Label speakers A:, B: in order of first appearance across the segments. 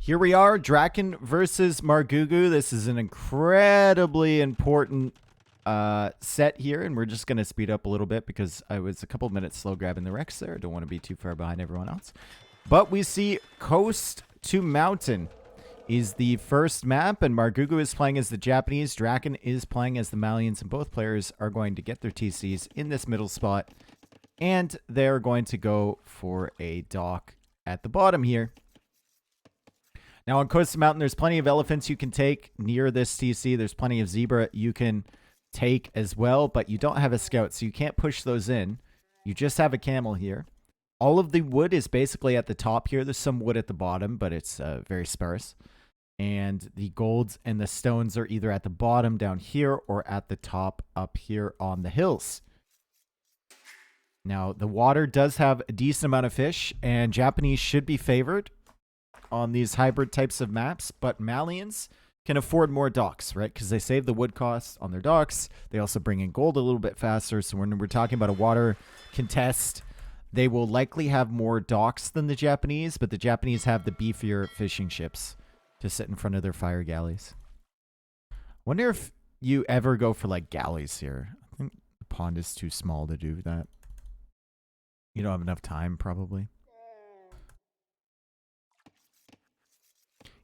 A: Here we are, Dracken versus Margougou. This is an incredibly important set here, and we're just going to speed up a little bit because I was a couple minutes slow grabbing the Rex there. I don't want to be too far behind everyone else. But we see Coast to Mountain is the first map, and Margougou is playing as the Japanese. Dracken is playing as the Malians, and both players are going to get their TCs in this middle spot, and they're going to go for a dock at the bottom here. Now on Coast to Mountain, there's plenty of elephants you can take near this TC. There's plenty of zebra you can take as well, but you don't have a scout, so you can't push those in. You just have a camel here. All of the wood is basically at the top here. There's some wood at the bottom, but it's very sparse. And the golds and the stones are either at the bottom down here or at the top up here on the hills. Now, the water does have a decent amount of fish, and Japanese should be favored on these hybrid types of maps, but Malians can afford more docks, right? Because they save the wood costs on their docks. They also bring in gold a little bit faster. So when we're talking about a water contest, they will likely have more docks than the Japanese, but the Japanese have the beefier fishing ships to sit in front of their fire galleys. Wonder if you ever go for like galleys here. I think the pond is too small to do that. You don't have enough time, probably.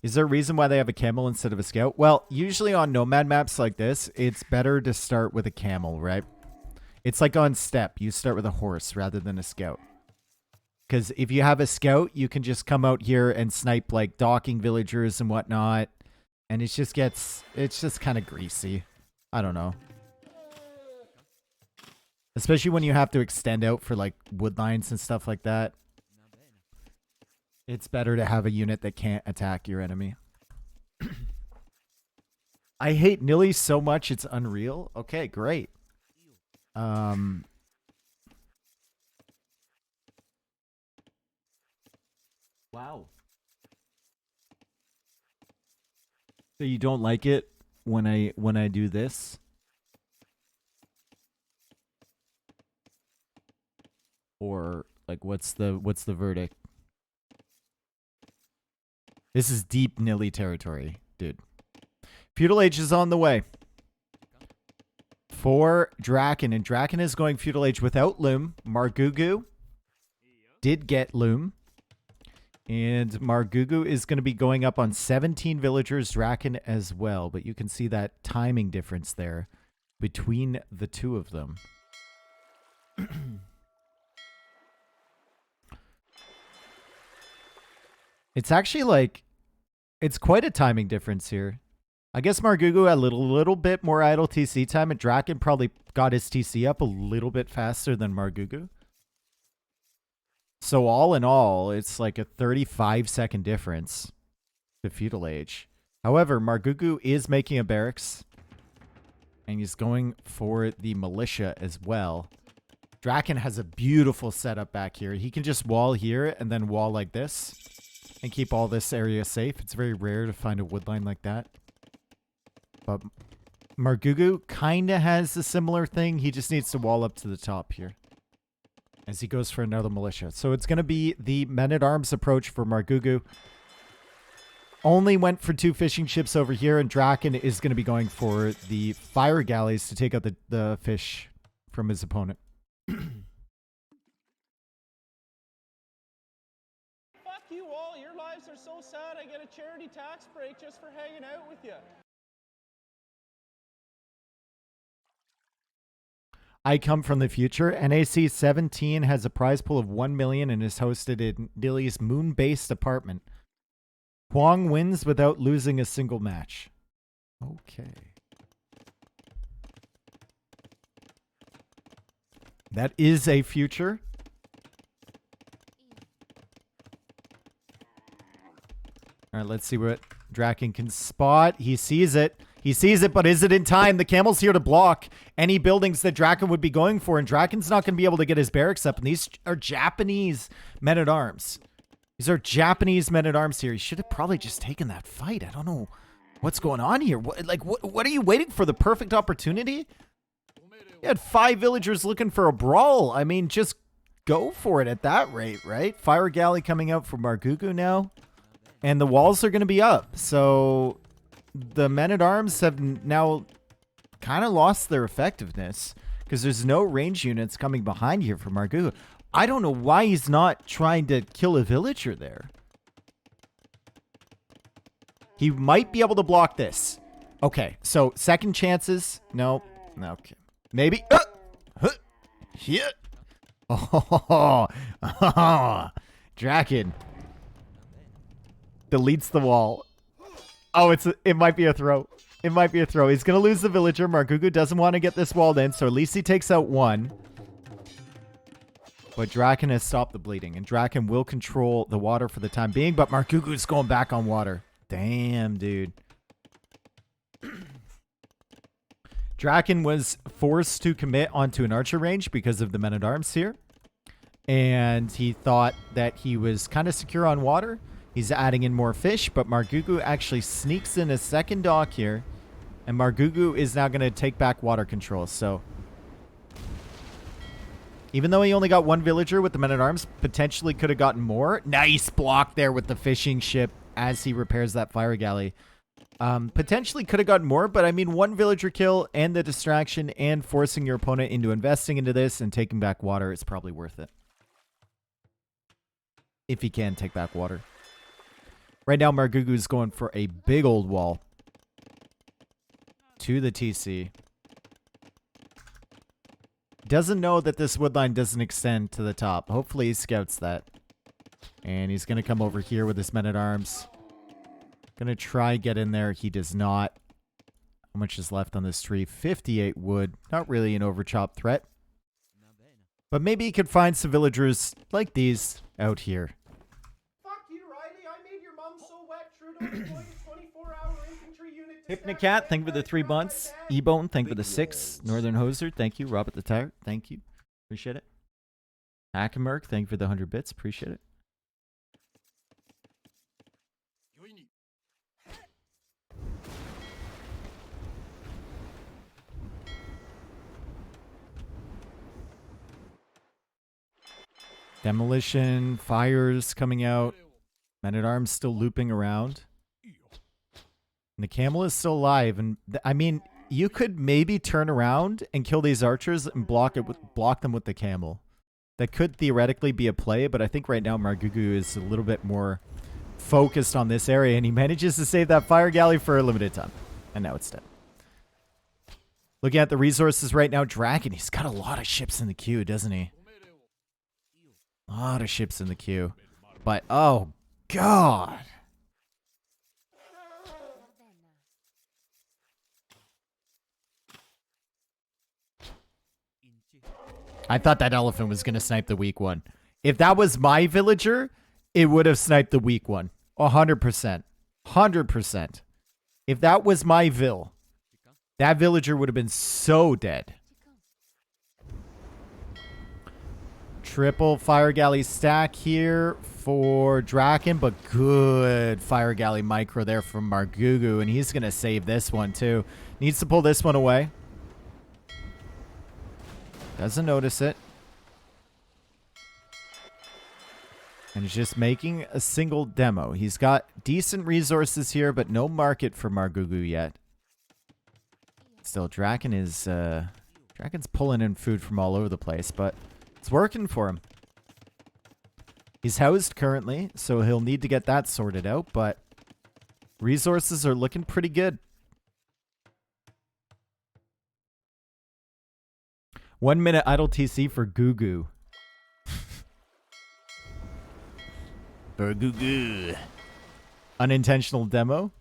A: Is there a reason why they have a camel instead of a scout? Well, usually on nomad maps like this, it's better to start with a camel, right? It's like on steppe. You start with a horse rather than a scout. Because if you have a scout, you can just come out here and snipe like docking villagers and whatnot. And it just kind of greasy. I don't know. Especially when you have to extend out for like wood lines and stuff like that. It's better to have a unit that can't attack your enemy. I hate Nilly so much it's unreal. Okay, great. Wow. So you don't like it when I do this? Or like what's the verdict? This is deep Nilly territory, dude. Feudal Age is on the way for Dracken, and Dracken is going Feudal Age without Loom. Margougou did get Loom, and Margougou is going to be going up on 17 villagers, Dracken as well, but you can see that timing difference there between the two of them. It's actually like, it's quite a timing difference here. I guess Margougou had a little bit more idle TC time, and Dracken probably got his TC up a little bit faster than Margougou. So all in all, it's like a 35-second difference to Feudal Age. However, Margougou is making a barracks, and he's going for the militia as well. Dracken has a beautiful setup back here. He can just wall here and then wall like this and keep all this area safe. It's very rare to find a wood line like that. But Margougou kind of has a similar thing. He just needs to wall up to the top here as he goes for another militia. So it's going to be the men-at-arms approach for Margougou. Only went for 2 fishing ships over here, and Dracken is going to be going for the fire galleys to take out the fish from his opponent.
B: You all, your lives are so sad. I get a charity tax break just for hanging out with you.
A: I come from the future. NAC 17 has a prize pool of 1 million and is hosted in Dilly's moon-based apartment. Huang wins without losing a single match. Okay. That is a future. All right, let's see what Dracken can spot. He sees it. He sees it, but is it in time? The camel's here to block any buildings that Dracken would be going for, and Drakken's not going to be able to get his barracks up, and these are Japanese men-at-arms. These are Japanese men-at-arms here. He should have probably just taken that fight. I don't know what's going on here. What are you waiting for? The perfect opportunity? You had 5 villagers looking for a brawl. I mean, just go for it at that rate, right? Fire Galley coming out for Margougou now. And the walls are going to be up. So the men-at-arms have now kind of lost their effectiveness because there's no range units coming behind here for Margougou. I don't know why he's not trying to kill a villager there. He might be able to block this. Okay, so second chances. No. Okay. Maybe. Shit. Oh. Dracken. Deletes the wall. Oh, it might be a throw. It might be a throw. He's going to lose the villager. Margougou doesn't want to get this walled in, so at least he takes out one. But Dracken has stopped the bleeding, and Dracken will control the water for the time being, but Margougou's going back on water. Damn, dude. Dracken was forced to commit onto an archer range because of the men-at-arms here. And he thought that he was kind of secure on water. He's adding in more fish, but Margougou actually sneaks in a second dock here. And Margougou is now going to take back water control. So even though he only got one villager with the men-at-arms, potentially could have gotten more. Nice block there with the fishing ship as he repairs that fire galley. Potentially could have gotten more, but I mean, one villager kill and the distraction and forcing your opponent into investing into this and taking back water is probably worth it. If he can take back water. Right now, Margougou is going for a big old wall to the TC. Doesn't know that this woodline doesn't extend to the top. Hopefully he scouts that. And he's going to come over here with his men-at-arms. Gonna try get in there. He does not. How much is left on this tree? 58 wood. Not really an overchop threat. But maybe he could find some villagers like these out here.
B: Fuck you, Riley. I made your mom so wet. Trudeau deployed a 24-hour infantry unit to
A: Hypnocat, thank you for the 3 months. Ebone, thank you for the 6. Northern Hoser, thank you. Robert the Tire, thank you. Appreciate it. Hackamerk, thank you for the 100 bits. Appreciate it. Demolition, fires coming out. Men-at-arms still looping around. And the camel is still alive. And I mean, you could maybe turn around and kill these archers and block them with the camel. That could theoretically be a play, but I think right now Margougou is a little bit more focused on this area, and he manages to save that fire galley for a limited time. And now it's dead. Looking at the resources right now, Dracken, he's got a lot of ships in the queue, doesn't he? A lot of ships in the queue. But, oh, God. I thought that elephant was going to snipe the weak one. If that was my villager, it would have sniped the weak one. 100%. 100%. If that was my vill, that villager would have been so dead. Triple fire galley stack here for Dracken, but good fire galley micro there from Margougou, and he's going to save this one too. Needs to pull this one away. Doesn't notice it. And he's just making a single demo. He's got decent resources here, but no market for Margougou yet. Still, Dracken is... Dracken's pulling in food from all over the place, but it's working for him. He's housed currently, so he'll need to get that sorted out, but resources are looking pretty good. 1 minute idle TC for Gugu. For Gugu. Unintentional demo.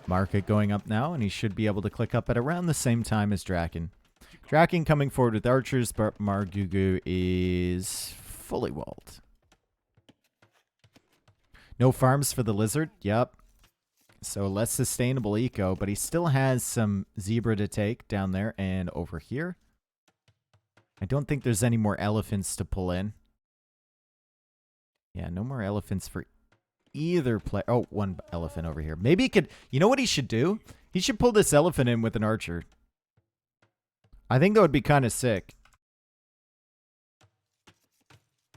A: Market going up now, and he should be able to click up at around the same time as Dracken. Dracken coming forward with archers, but Margougou is fully walled. No farms for the lizard. Yep. So less sustainable eco, but he still has some zebra to take down there and over here. I don't think there's any more elephants to pull in. Yeah, no more elephants for either play. Oh, one elephant over here. Maybe he could... You know what he should do? He should pull this elephant in with an archer. I think that would be kind of sick.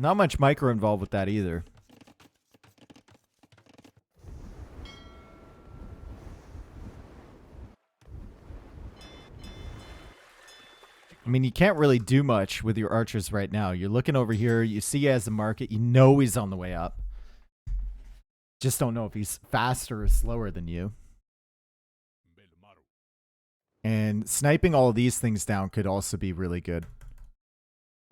A: Not much micro involved with that either. I mean, you can't really do much with your archers right now. You're looking over here. You see he has a market. You know he's on the way up. Just don't know if he's faster or slower than you. And sniping all of these things down could also be really good.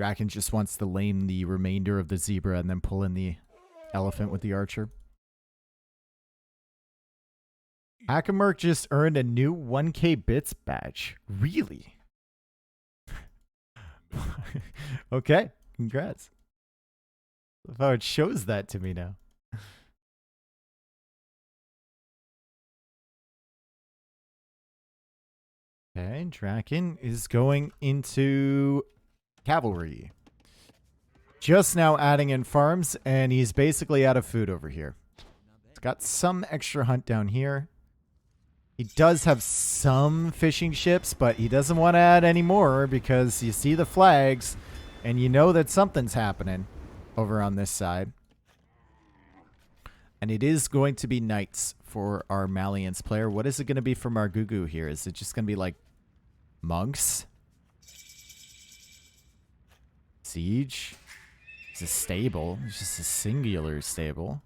A: Dracken just wants to lane the remainder of the zebra and then pull in the elephant with the archer. Hackamerk just earned a new 1K bits badge. Really? Okay, congrats. Love how it shows that to me now. Okay, Dracken is going into cavalry. Just now adding in farms, and he's basically out of food over here. He's got some extra hunt down here. He does have some fishing ships, but he doesn't want to add any more because you see the flags and you know that something's happening over on this side. And it is going to be knights for our Malians player. What is it going to be for Margougou here? Is it just going to be like monks? Siege? It's a stable. It's just a singular stable.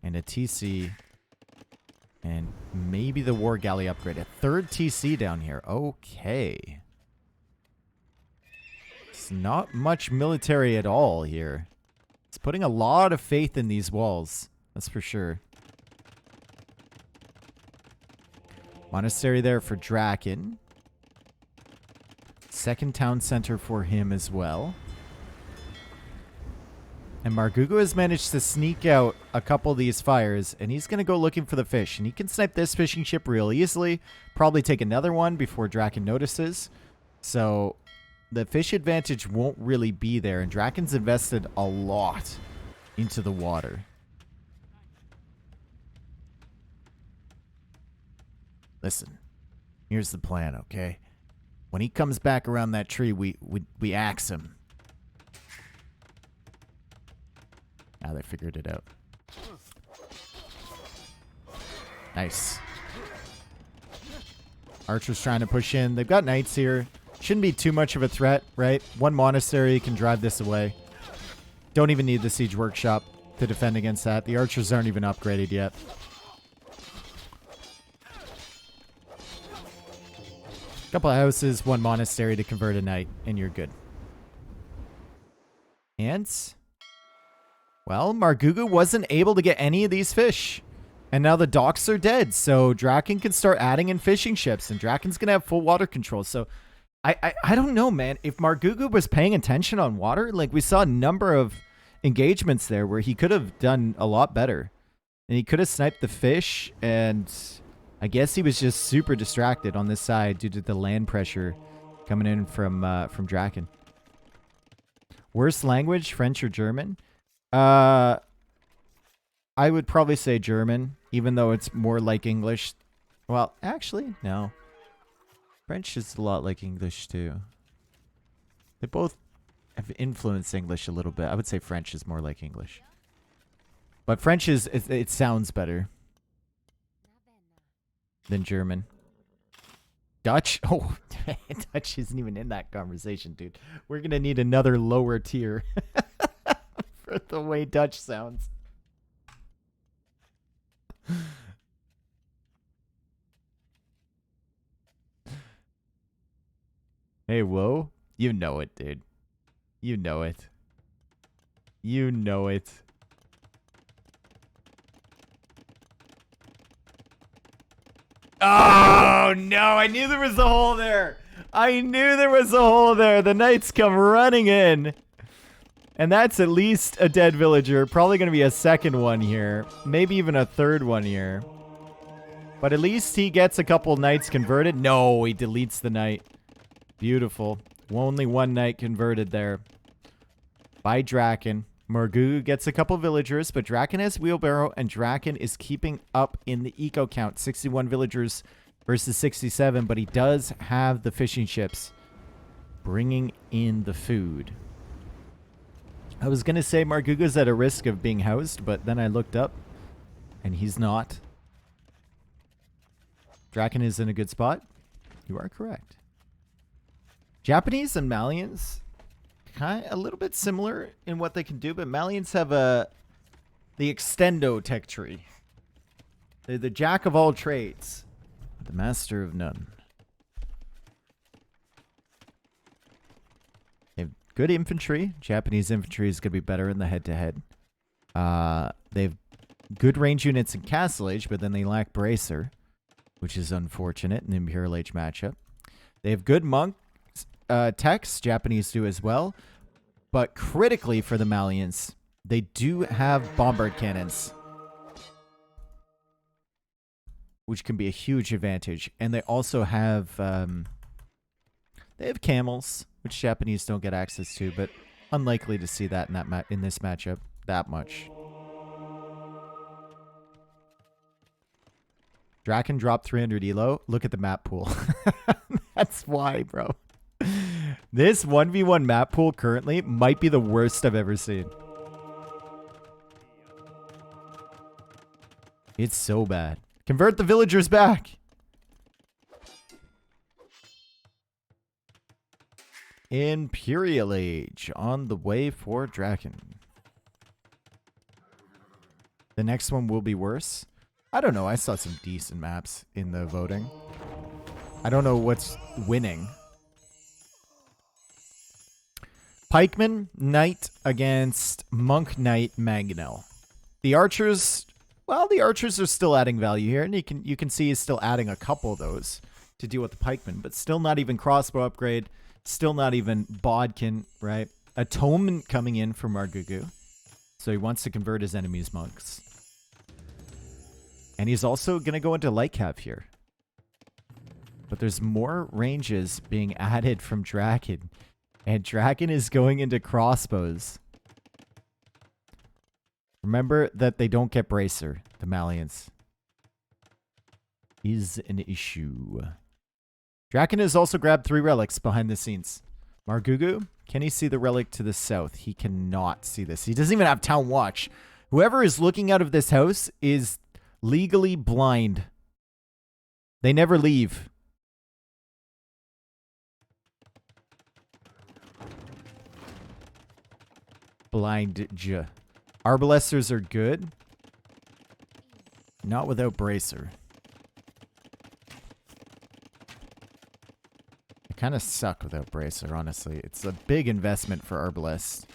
A: And a TC. And maybe the war galley upgrade. A third TC down here. Okay. It's not much military at all here. It's putting a lot of faith in these walls. That's for sure. Monastery there for Dracken. Second town center for him as well. And Margougou has managed to sneak out a couple of these fires, and he's going to go looking for the fish. And he can snipe this fishing ship real easily. Probably take another one before Dracken notices. So the fish advantage won't really be there, and Dracken's invested a lot into the water. Listen, here's the plan, okay? When he comes back around that tree, we axe him. Now they figured it out. Nice. Archer's trying to push in. They've got knights here. Shouldn't be too much of a threat, right? One monastery can drive this away. Don't even need the siege workshop to defend against that. The archers aren't even upgraded yet. Couple of houses, one monastery to convert a knight, and you're good. And well, Margougou wasn't able to get any of these fish. And now the docks are dead, so Dracken can start adding in fishing ships, and Dracken's going to have full water control. So I don't know, man. If Margougou was paying attention on water, like we saw a number of engagements there where he could have done a lot better. And he could have sniped the fish, and I guess he was just super distracted on this side due to the land pressure coming in from Dracken. Worst language, French or German? I would probably say German, even though it's more like English. Well, actually, no. French is a lot like English, too. They both have influenced English a little bit. I would say French is more like English. But French is, it sounds better than German. Dutch? Oh, Dutch isn't even in that conversation, dude. We're going to need another lower tier for the way Dutch sounds. Hey, whoa. You know it, dude. You know it. You know it. Oh, no. I knew there was a hole there. I knew there was a hole there. The knights come running in. And that's at least a dead villager. Probably going to be a second one here. Maybe even a third one here. But at least he gets a couple knights converted. No, he deletes the knight. Beautiful. Only one knight converted there. By Dracken. Margougou gets a couple villagers, but Dracken has wheelbarrow, and Dracken is keeping up in the eco count. 61 villagers versus 67, but he does have the fishing ships bringing in the food. I was going to say Margougou's at a risk of being housed, but then I looked up, and he's not. Dracken is in a good spot. You are correct. Japanese and Malians, kind of a little bit similar in what they can do, but Malians have the extendo tech tree. They're the jack of all trades, the master of none. They have good infantry. Japanese infantry is going to be better in the head-to-head. They have good range units in Castle Age, but then they lack Bracer, which is unfortunate in the Imperial Age matchup. They have good monk techs. Japanese do as well. But critically for the Malians, they do have bombard cannons, which can be a huge advantage. And they also have camels, which Japanese don't get access to, but unlikely to see that in this matchup that much. Dracken dropped 300 elo. Look at the map pool. That's why, bro. This 1v1 map pool currently might be the worst I've ever seen. It's so bad. Convert the villagers back. Imperial Age on the way for Dracken. The next one will be worse. I don't know. I saw some decent maps in the voting. I don't know what's winning. Pikeman Knight against Monk Knight Magnell. The archers, well, the archers are still adding value here, and you can see he's still adding a couple of those to deal with the pikemen, but still not even crossbow upgrade, still not even bodkin, right? Atonement coming in from Margougou. So he wants to convert his enemies' monks. And he's also going to go into light cap here. But there's more ranges being added from Dracken. And Dracken is going into crossbows. Remember that they don't get Bracer, the Malians. Is an issue. Dracken has also grabbed 3 relics behind the scenes. Margougou, can he see the relic to the south? He cannot see this. He doesn't even have town watch. Whoever is looking out of this house is legally blind. They never leave. Blind J. Arbalesters are good. Not without Bracer. They kind of suck without Bracer, honestly. It's a big investment for Arbalest.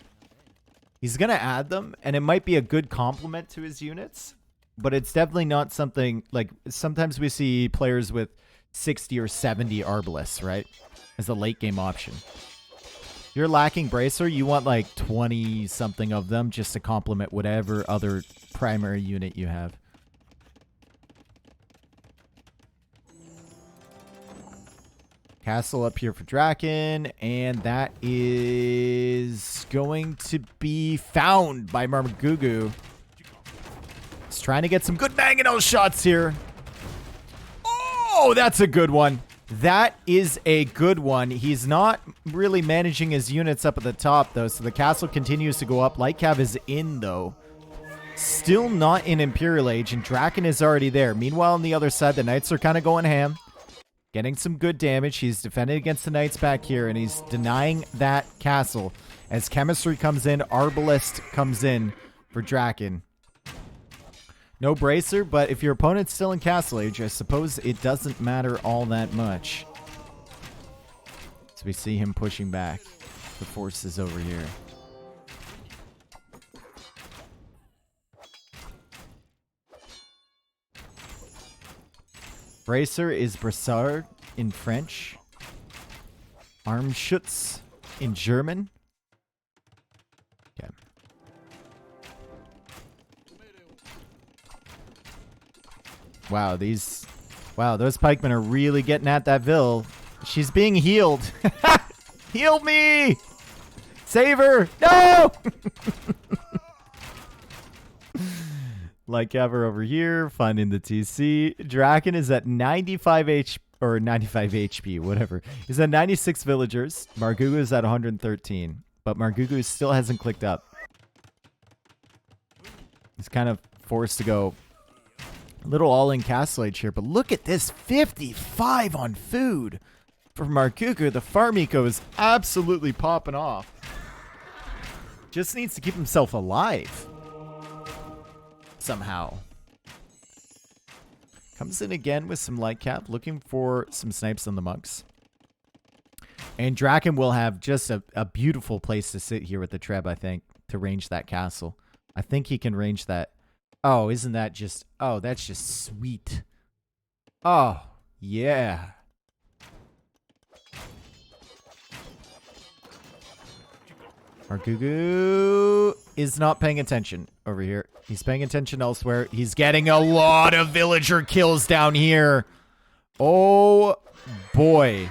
A: He's going to add them, and it might be a good complement to his units. But it's definitely not something, like, sometimes we see players with 60 or 70 Arbalests, right? As a late game option. If you're lacking Bracer, you want like 20 something of them just to complement whatever other primary unit you have. Castle up here for Dracken, and that is going to be found by Margougou. He's trying to get some good mangonel shots here. Oh, that's a good one. That is a good one. He's not really managing his units up at the top, though, so the castle continues to go up. Lightcav is in, though. Still not in Imperial Age, and Dracken is already there. Meanwhile, on the other side, the Knights are kind of going ham. Getting some good damage. He's defending against the Knights back here, and he's denying that castle. As Chemistry comes in, Arbalest comes in for Dracken. No Bracer, but if your opponent's still in Castle Age, I suppose it doesn't matter all that much. So we see him pushing back the forces over here. Bracer is Brassard in French. Armschutz in German. Okay. Wow, those pikemen are really getting at that Vil. She's being healed. Heal me! Save her! No! Like ever over here, finding the TC. Dracken is at 95 HP, whatever. He's at 96 villagers. Margougou is at 113. But Margougou still hasn't clicked up. He's kind of forced to go a little all-in castle age here. But look at this, 55 on food for Margougou. The farm eco is absolutely popping off. Just needs to keep himself alive somehow. Comes in again with some light cap, looking for some snipes on the monks. And Dracken will have just a beautiful place to sit here with the Treb, I think, to range that castle. I think he can range that. Oh, isn't that just... Oh, that's just sweet. Oh, yeah. Margougou is not paying attention over here. He's paying attention elsewhere. He's getting a lot of villager kills down here. Oh, boy.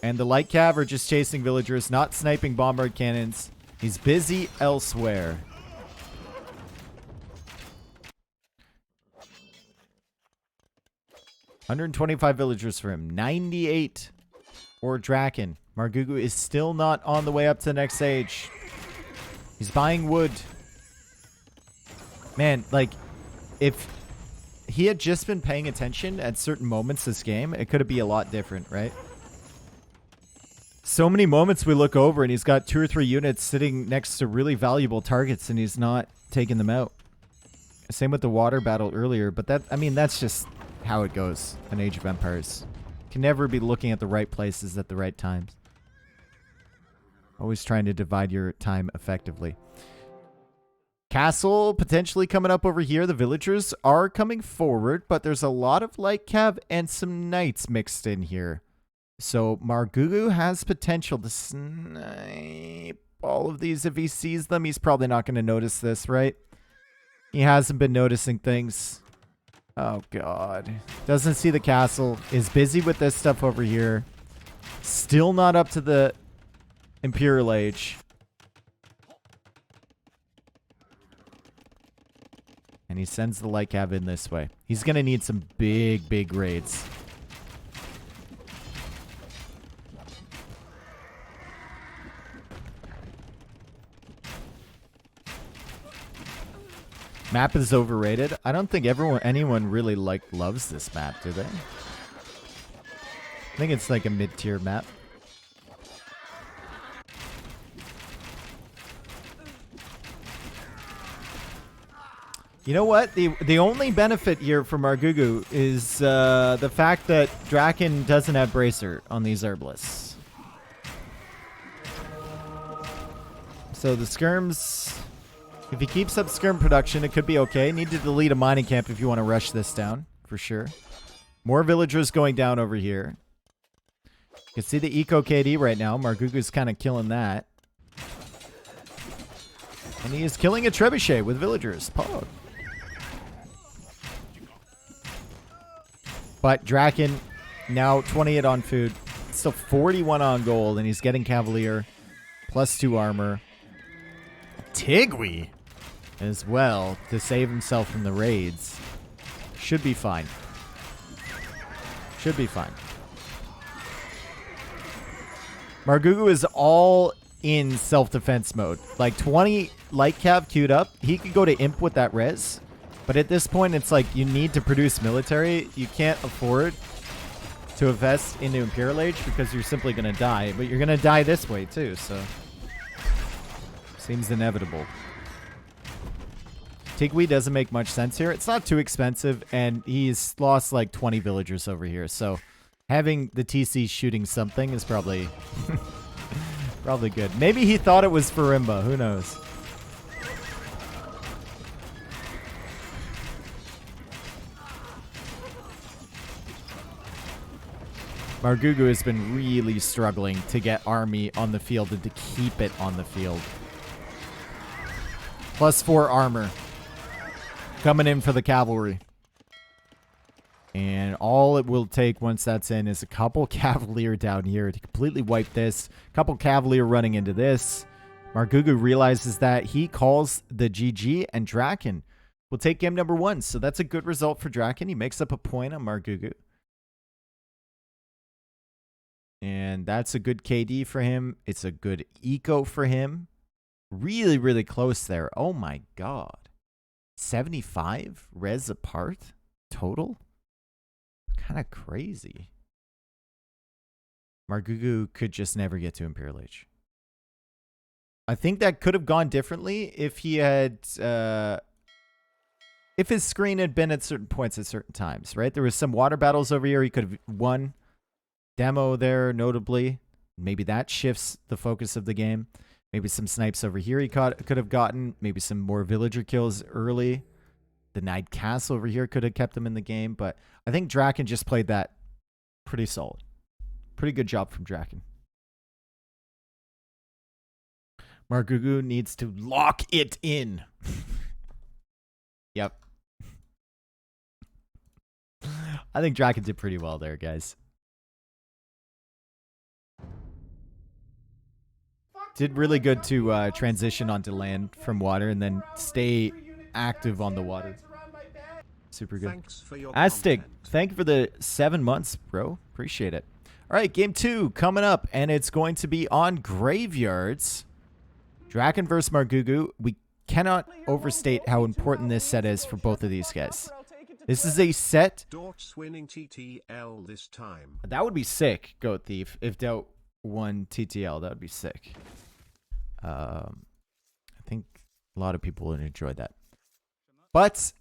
A: And the light cav are just chasing villagers, not sniping bombard cannons. He's busy elsewhere. $125 villagers for him. 98 for Dracken. Margougou is still not on the way up to the next stage. He's buying wood. Man, like, if he had just been paying attention at certain moments this game, it could be a lot different, right? So many moments we look over and he's got 2 or 3 units sitting next to really valuable targets and he's not taking them out. Same with the water battle earlier, but that, I mean, that's just how it goes in Age of Empires. Can never be looking at the right places at the right times. Always trying to divide your time effectively. Castle potentially coming up over here. The villagers are coming forward, but there's a lot of light cav and some knights mixed in here. So Margougou has potential to snipe all of these if he sees them. He's probably not going to notice this, right? He hasn't been noticing things. Oh, God. Doesn't see the castle. Is busy with this stuff over here. Still not up to the Imperial age. And he sends the light cav in this way. He's going to need some big, big raids. Map is overrated. I don't think anyone really loves this map, do they? I think it's like a mid-tier map. You know what? The only benefit here for Margougou is the fact that Dracken doesn't have Bracer on these herbalists. So the skirms... If he keeps up skirm production, it could be okay. Need to delete a mining camp if you want to rush this down, for sure. More villagers going down over here. You can see the eco KD right now. Margougou's kind of killing that. And he is killing a trebuchet with villagers. Pog. But Dracken, now 28 on food. Still 41 on gold, and he's getting Cavalier. +2 armor. Tigui as well to save himself from the raids. Should be fine. Should be fine. Margougou is all in self-defense mode. Like 20 light cav queued up. He could go to imp with that res. But at this point, it's like you need to produce military. You can't afford to invest into Imperial Age because you're simply going to die. But you're going to die this way too, so... Seems inevitable. Tigui doesn't make much sense here. It's not too expensive, and he's lost like 20 villagers over here. So having the TC shooting something is probably probably good. Maybe he thought it was Farimba. Who knows? Margougou has been really struggling to get army on the field and to keep it on the field. +4 armor. Coming in for the cavalry. And all it will take once that's in is a couple cavalier down here to completely wipe this. A couple cavalier running into this. Margougou realizes that. He calls the GG, and Dracken will take game number 1. So that's a good result for Dracken. He makes up a point on Margougou. And that's a good KD for him. It's a good eco for him. Really, really close there. Oh my God. 75 res apart total? Kind of crazy. Margougou could just never get to Imperial Age. I think that could have gone differently if he had, if his screen had been at certain points at certain times, right? There was some water battles over here he could have won. Demo there, notably. Maybe that shifts the focus of the game. Maybe some snipes over here he could have gotten. Maybe some more villager kills early. The Night Castle over here could have kept him in the game. But I think Dracken just played that pretty solid. Pretty good job from Dracken. Margougou needs to lock it in. Yep. I think Dracken did pretty well there, guys. Did really good to transition onto land from water and then stay active on the water. Super good. Aztec, thank you for the 7 months, bro. Appreciate it. All right, game 2 coming up, and it's going to be on graveyards. Dracken versus Margougou. We cannot overstate how important this set is for both of these guys. This is a set.
C: Dort's winning TTL this time.
A: That would be sick, Goat Thief. If Doubt won TTL, that would be sick. I think a lot of people would enjoy that. But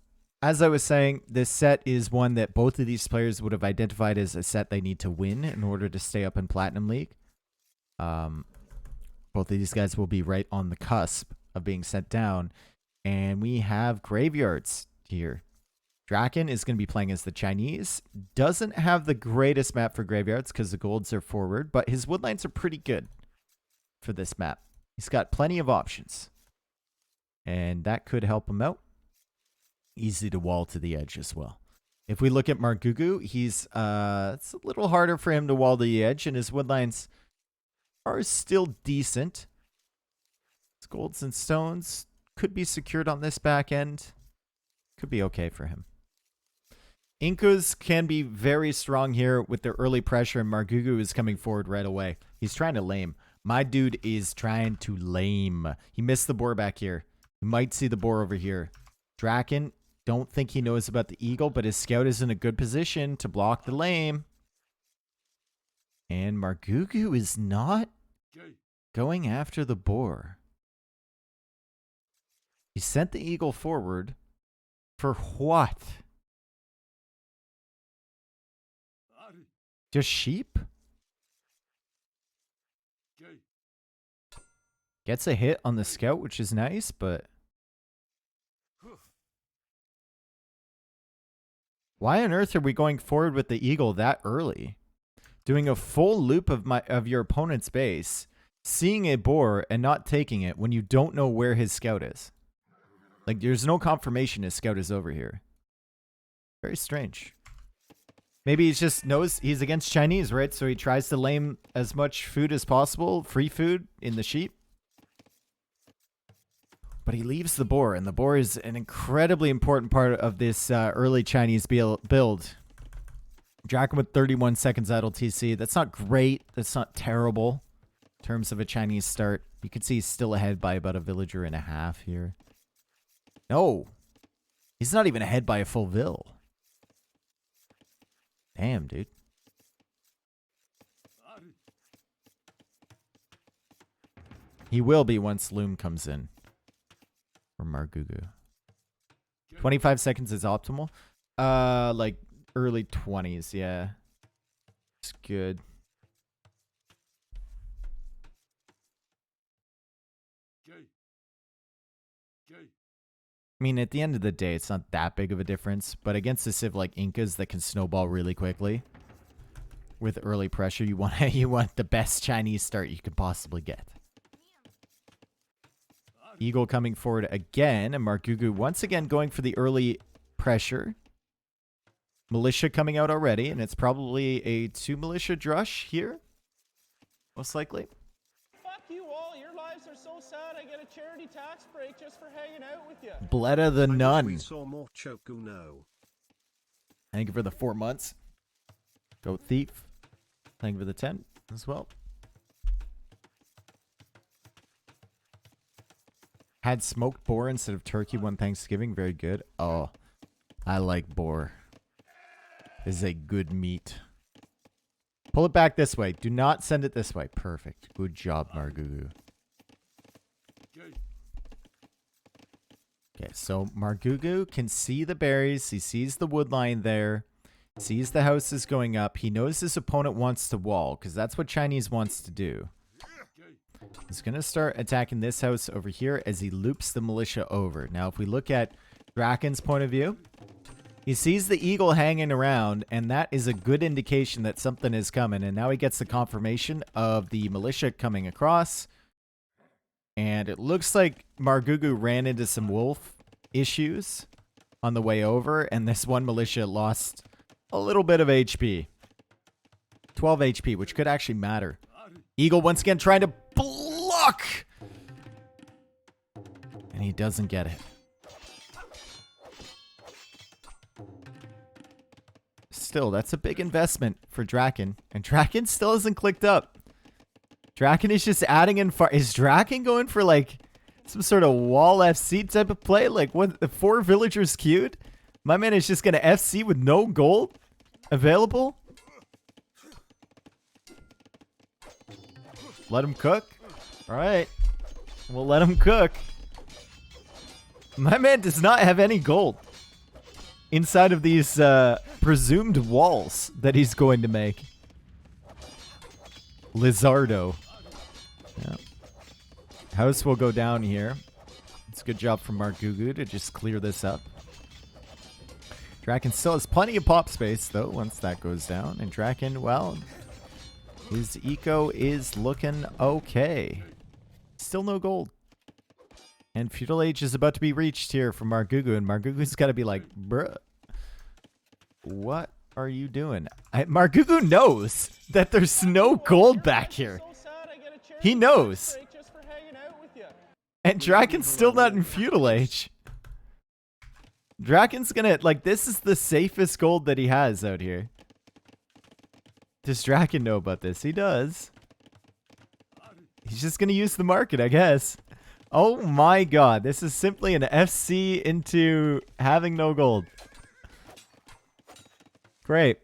A: as I was saying, this set is one that both of these players would have identified as a set they need to win in order to stay up in Platinum League. Both of these guys will be right on the cusp of being sent down. And we have graveyards here. Dracken is going to be playing as the Chinese. Doesn't have the greatest map for graveyards because the golds are forward, but his woodlines are pretty good for this map. He's got plenty of options. And that could help him out. Easy to wall to the edge as well. If we look at Margougou, he's it's a little harder for him to wall to the edge, and his woodlines are still decent. His golds and stones could be secured on this back end. Could be okay for him. Incas can be very strong here with their early pressure, and Margougou is coming forward right away. He's trying to lame. My dude is trying to lame. He missed the boar back here. You might see the boar over here. Dracken, don't think he knows about the eagle, but his scout is in a good position to block the lame. And Margougou is not going after the boar. He sent the eagle forward. For what? Just sheep? Gets a hit on the scout, which is nice, but... Why on earth are we going forward with the eagle that early? Doing a full loop of your opponent's base, seeing a boar and not taking it when you don't know where his scout is. Like, there's no confirmation his scout is over here. Very strange. Maybe he just knows he's against Chinese, right? So he tries to lame as much food as possible, free food in the sheep. But he leaves the boar, and the boar is an incredibly important part of this early Chinese build. Dracken with 31 seconds idle TC. That's not great. That's not terrible in terms of a Chinese start. You can see he's still ahead by about a villager and a half here. No. He's not even ahead by a full vill. Damn, dude. He will be once Loom comes in. For Margougou. 25 seconds is optimal. Like early 20s, yeah. It's good. I mean, at the end of the day, it's not that big of a difference. But against a civ like Incas that can snowball really quickly, with early pressure, you want the best Chinese start you could possibly get. Eagle coming forward again, and Margougou once again going for the early pressure. Militia coming out already, and it's probably a 2 militia drush here, most likely.
B: Fuck you all. Your lives are so sad. I get a charity tax break just for hanging out with you.
A: Bleda the Nun.
C: We saw more Chokuno.
A: Thank you for the 4 months. Goat Thief. Thank you for the 10 as well. Had smoked boar instead of turkey one Thanksgiving. Very good. Oh, I like boar. This is a good meat. Pull it back this way. Do not send it this way. Perfect. Good job, Margougou. Okay, so Margougou can see the berries. He sees the wood line there. Sees the houses going up. He knows his opponent wants to wall, because that's what Chinese wants to do. He's going to start attacking this house over here as he loops the militia over. Now, if we look at Dracken's point of view, he sees the eagle hanging around, and that is a good indication that something is coming. And now he gets the confirmation of the militia coming across. And it looks like Margougou ran into some wolf issues on the way over, and this one militia lost a little bit of HP. 12 HP, which could actually matter. Eagle once again trying to block! And he doesn't get it. Still, that's a big investment for Dracken. And Dracken still hasn't clicked up. Dracken is just adding in far. Is Dracken going for like some sort of wall FC type of play? Like what? The 4 villagers queued? My man is just going to FC with no gold available? Let him cook. All right. We'll let him cook. My man does not have any gold inside of these presumed walls that he's going to make. Lizardo. Yeah. House will go down here. It's a good job from Margougou to just clear this up. Dracken still has plenty of pop space, though, once that goes down. And Dracken, well, his eco is looking okay. Still no gold. And Feudal Age is about to be reached here from Margougou, and Margougou's got to be like, bruh, what are you doing? Margougou knows that there's no gold back here. He knows. And Dracken's still not in Feudal Age. Dracken's gonna, like, this is the safest gold that he has out here. Does Dracken know about this? He does. He's just gonna use the market, I guess. Oh my god, this is simply an FC into having no gold. Great.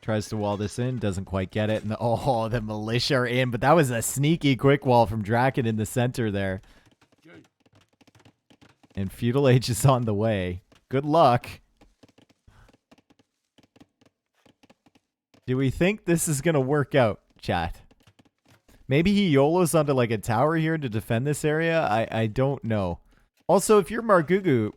A: Tries to wall this in, doesn't quite get it. And the militia are in, but that was a sneaky quick wall from Dracken in the center there. And Feudal Age is on the way. Good luck. Do we think this is going to work out, chat? Maybe he YOLOs onto like a tower here to defend this area? I don't know. Also, if you're Margougou,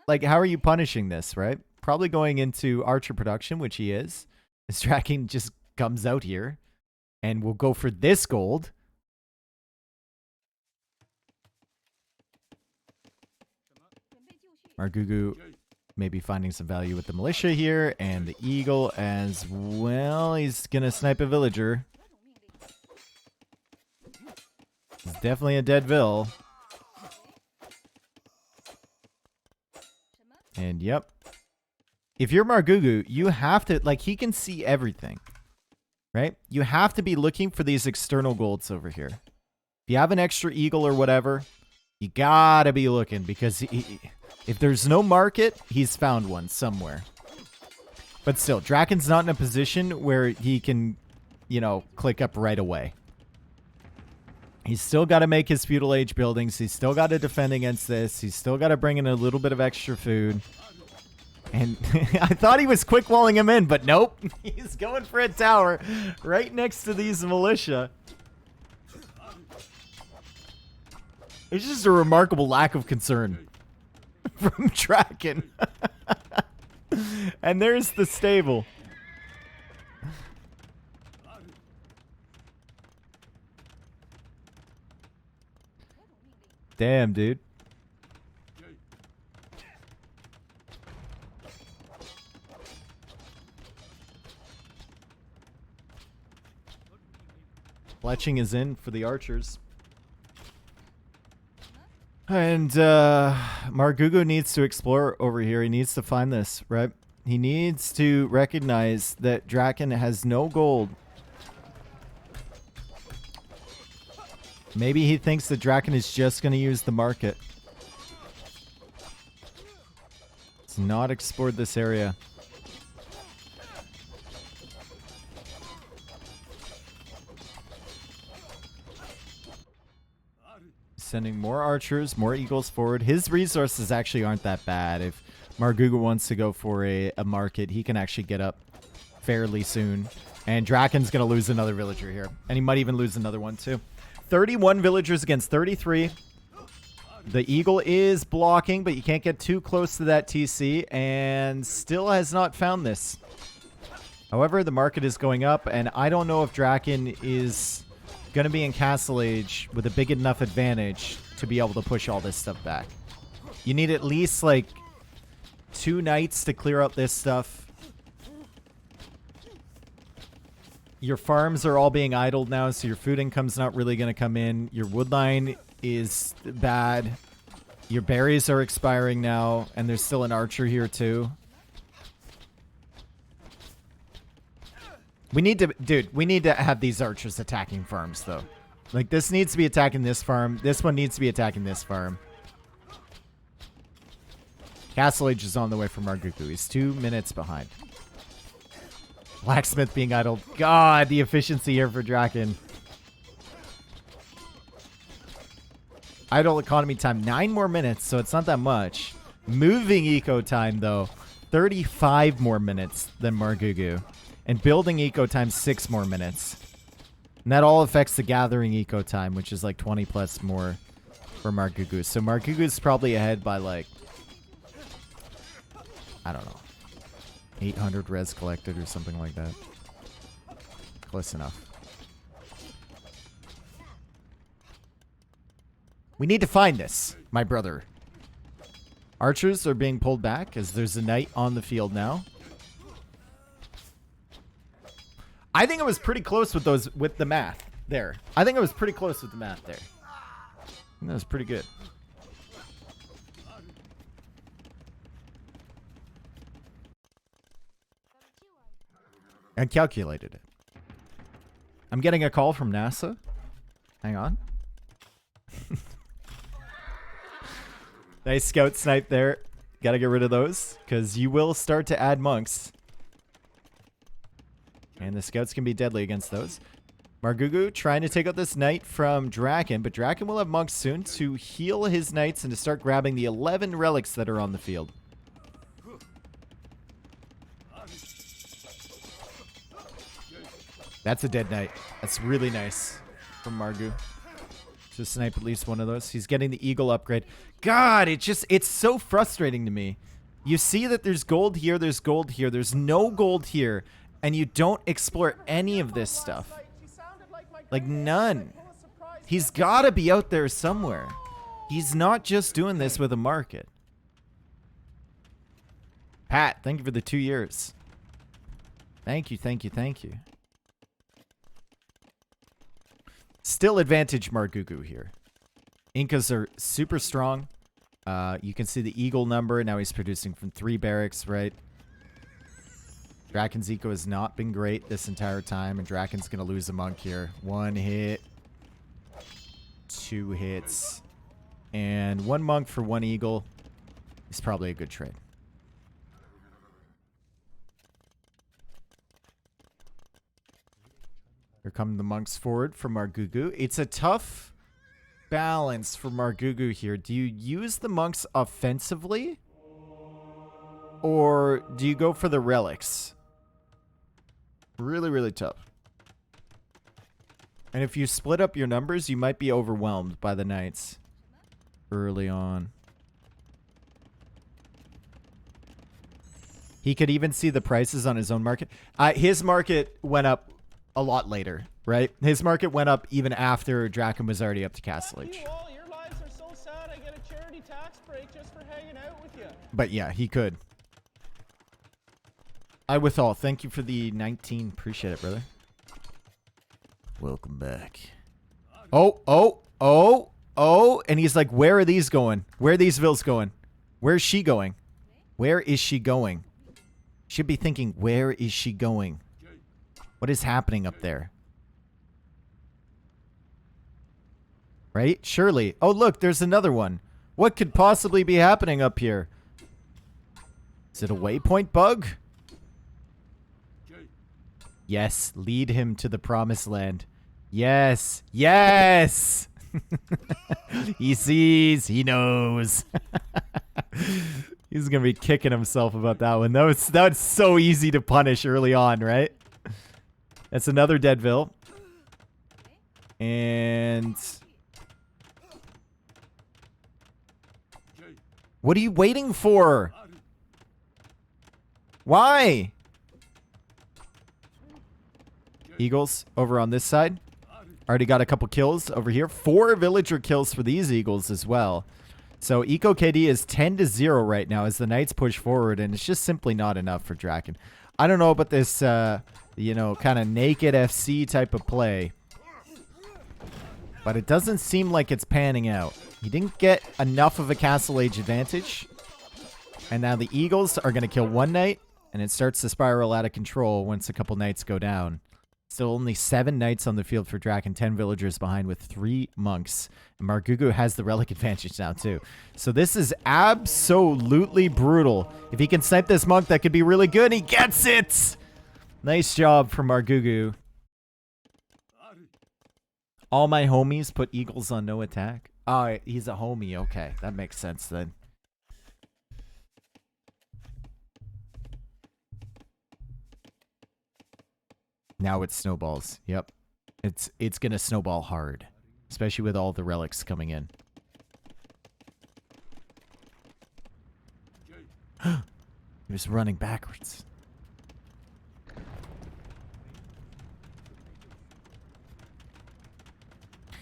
A: like, how are you punishing this, right? Probably going into Archer production, which he is. This Dracken just comes out here and will go for this gold. Margougou maybe finding some value with the militia here, and the eagle as well. He's gonna snipe a villager. He's definitely a dead vill. And yep. If you're Margougou, you have to, like, he can see everything. Right? You have to be looking for these external golds over here. If you have an extra eagle or whatever, you gotta be looking, because if there's no market, he's found one somewhere. But still, Dracken's not in a position where he can, you know, click up right away. He's still got to make his Feudal Age buildings. He's still got to defend against this. He's still got to bring in a little bit of extra food. And I thought he was quick walling him in, but nope. He's going for a tower right next to these militia. It's just a remarkable lack of concern from Dracken. And there's the stable. Damn, dude. Fletching is in for the archers. And Margougou needs to explore over here. He needs to find this, right? He needs to recognize that Dracken has no gold. Maybe he thinks that Dracken is just going to use the market. He's not explored this area. Sending more archers, more eagles forward. His resources actually aren't that bad. If Margougou wants to go for a market, he can actually get up fairly soon. And Dracken's going to lose another villager here. And he might even lose another one too. 31 villagers against 33. The eagle is blocking, but you can't get too close to that TC. And still has not found this. However, the market is going up. And I don't know if Dracken is going to be in Castle Age with a big enough advantage to be able to push all this stuff back. You need at least like 2 knights to clear out this stuff. Your farms are all being idled now, so your food income's not really going to come in. Your wood line is bad. Your berries are expiring now, and there's still an archer here too. We need to, dude, we need to have these archers attacking farms, though. Like, this needs to be attacking this farm. This one needs to be attacking this farm. Castle Age is on the way for Margougou. He's 2 minutes behind. Blacksmith being idled. God, the efficiency here for Dracken. Idle economy time, 9 more minutes, so it's not that much. Moving eco time, though, 35 more minutes than Margougou. And building eco time, 6 more minutes. And that all affects the gathering eco time, which is like 20 plus more for Margougou. So Margougou's probably ahead by like, I don't know, 800 res collected or something like that. Close enough. We need to find this, my brother. Archers are being pulled back as there's a knight on the field now. I think it was pretty close with those, with the math there. I think it was pretty close with the math there. That was pretty good. I calculated it. I'm getting a call from NASA. Hang on. Nice scout snipe there. Gotta get rid of those, because you will start to add monks. And the scouts can be deadly against those. Margougou trying to take out this knight from Dracken, but Dracken will have monks soon to heal his knights and to start grabbing the 11 relics that are on the field. That's a dead knight. That's really nice from Margougou to snipe at least one of those. He's getting the eagle upgrade. God, it's so frustrating to me. You see that there's gold here, there's gold here, there's no gold here, and you don't explore any of this stuff. Like, none. He's got to be out there somewhere. He's not just doing this with a market. Pat, thank you for the 2 years. Thank you, thank you, thank you. Still advantage Margougou here. Incas are super strong. You can see the eagle number. Now he's producing from 3 barracks, right? Drakken's eco has not been great this entire time, and Drakken's going to lose a monk here. 1 hit. 2 hits. And 1 monk for 1 eagle is probably a good trade. Here come the monks forward for Margougou. It's a tough balance for Margougou here. Do you use the monks offensively? Or do you go for the relics? Really, really tough. And if you split up your numbers, you might be overwhelmed by the knights early on. He could even see the prices on his own market. His market went up a lot later, right? His market went up even after Dracken was already up to Castle Age.
B: Your lives are so sad I get a charity tax break just for hanging out with you.
A: But yeah, he could. I withal, thank you for the 19. Appreciate it, brother. Welcome back. Oh. And he's like, where are these going? Where are these vills going? Where's she going? Where is she going? Should be thinking, where is she going? What is happening up there? Right? Surely. Oh, look, there's another one. What could possibly be happening up here? Is it a waypoint bug? Yes, lead him to the promised land. Yes. Yes! He sees. He knows. He's going to be kicking himself about that one. That's so easy to punish early on, right? That's another Deadville. And... what are you waiting for? Why? Eagles over on this side. Already got a couple kills over here. 4 villager kills for these eagles as well. So Eco KD is 10-0 right now as the Knights push forward, and it's just simply not enough for Dracken. I don't know about this, you know, kind of naked FC type of play, but it doesn't seem like it's panning out. He didn't get enough of a Castle Age advantage, and now the Eagles are going to kill one Knight, and it starts to spiral out of control once a couple Knights go down. Still only 7 Knights on the field for Dracken, 10 villagers behind with 3 monks. And Margougou has the relic advantage now too. So this is absolutely brutal. If he can snipe this monk, that could be really good. He gets it! Nice job from Margougou. All my homies put eagles on no attack. Oh, he's a homie. Okay, that makes sense then. Now it snowballs. Yep. It's going to snowball hard, especially with all the relics coming in. He was running backwards.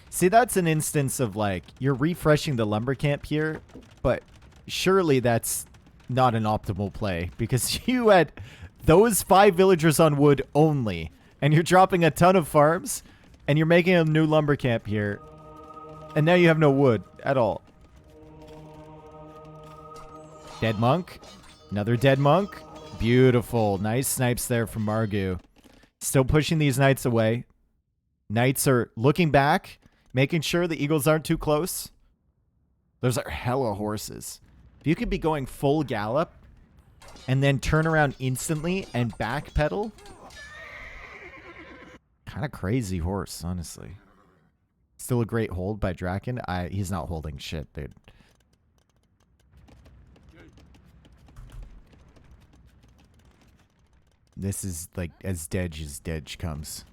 A: See, that's an instance of like, you're refreshing the lumber camp here, but surely that's not an optimal play because you had those 5 villagers on wood only. And you're dropping a ton of farms, and you're making a new lumber camp here. And now you have no wood at all. Dead monk. Another dead monk. Beautiful. Nice snipes there from Margougou. Still pushing these Knights away. Knights are looking back, making sure the Eagles aren't too close. Those are hella horses. If you could be going full gallop, and then turn around instantly and backpedal... kind of crazy horse, honestly. Still a great hold by Dracken. He's not holding shit, dude. This is like as Dedge comes.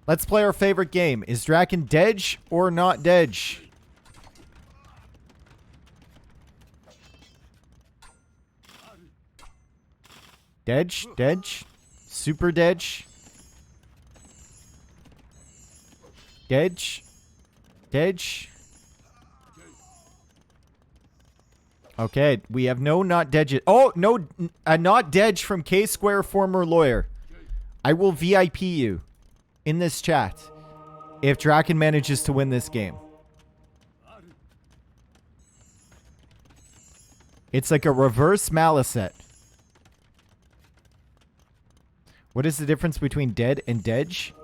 A: Let's play our favorite game. Is Dracken Dedge or not Dedge? Dedge? Super Dedge? Dedge. Okay, we have no not Dedge. Oh, no, not Dedge from K-Square, former lawyer. I will VIP you in this chat if Dracken manages to win this game. It's like a reverse Malicet. What is the difference between dead and Dedge?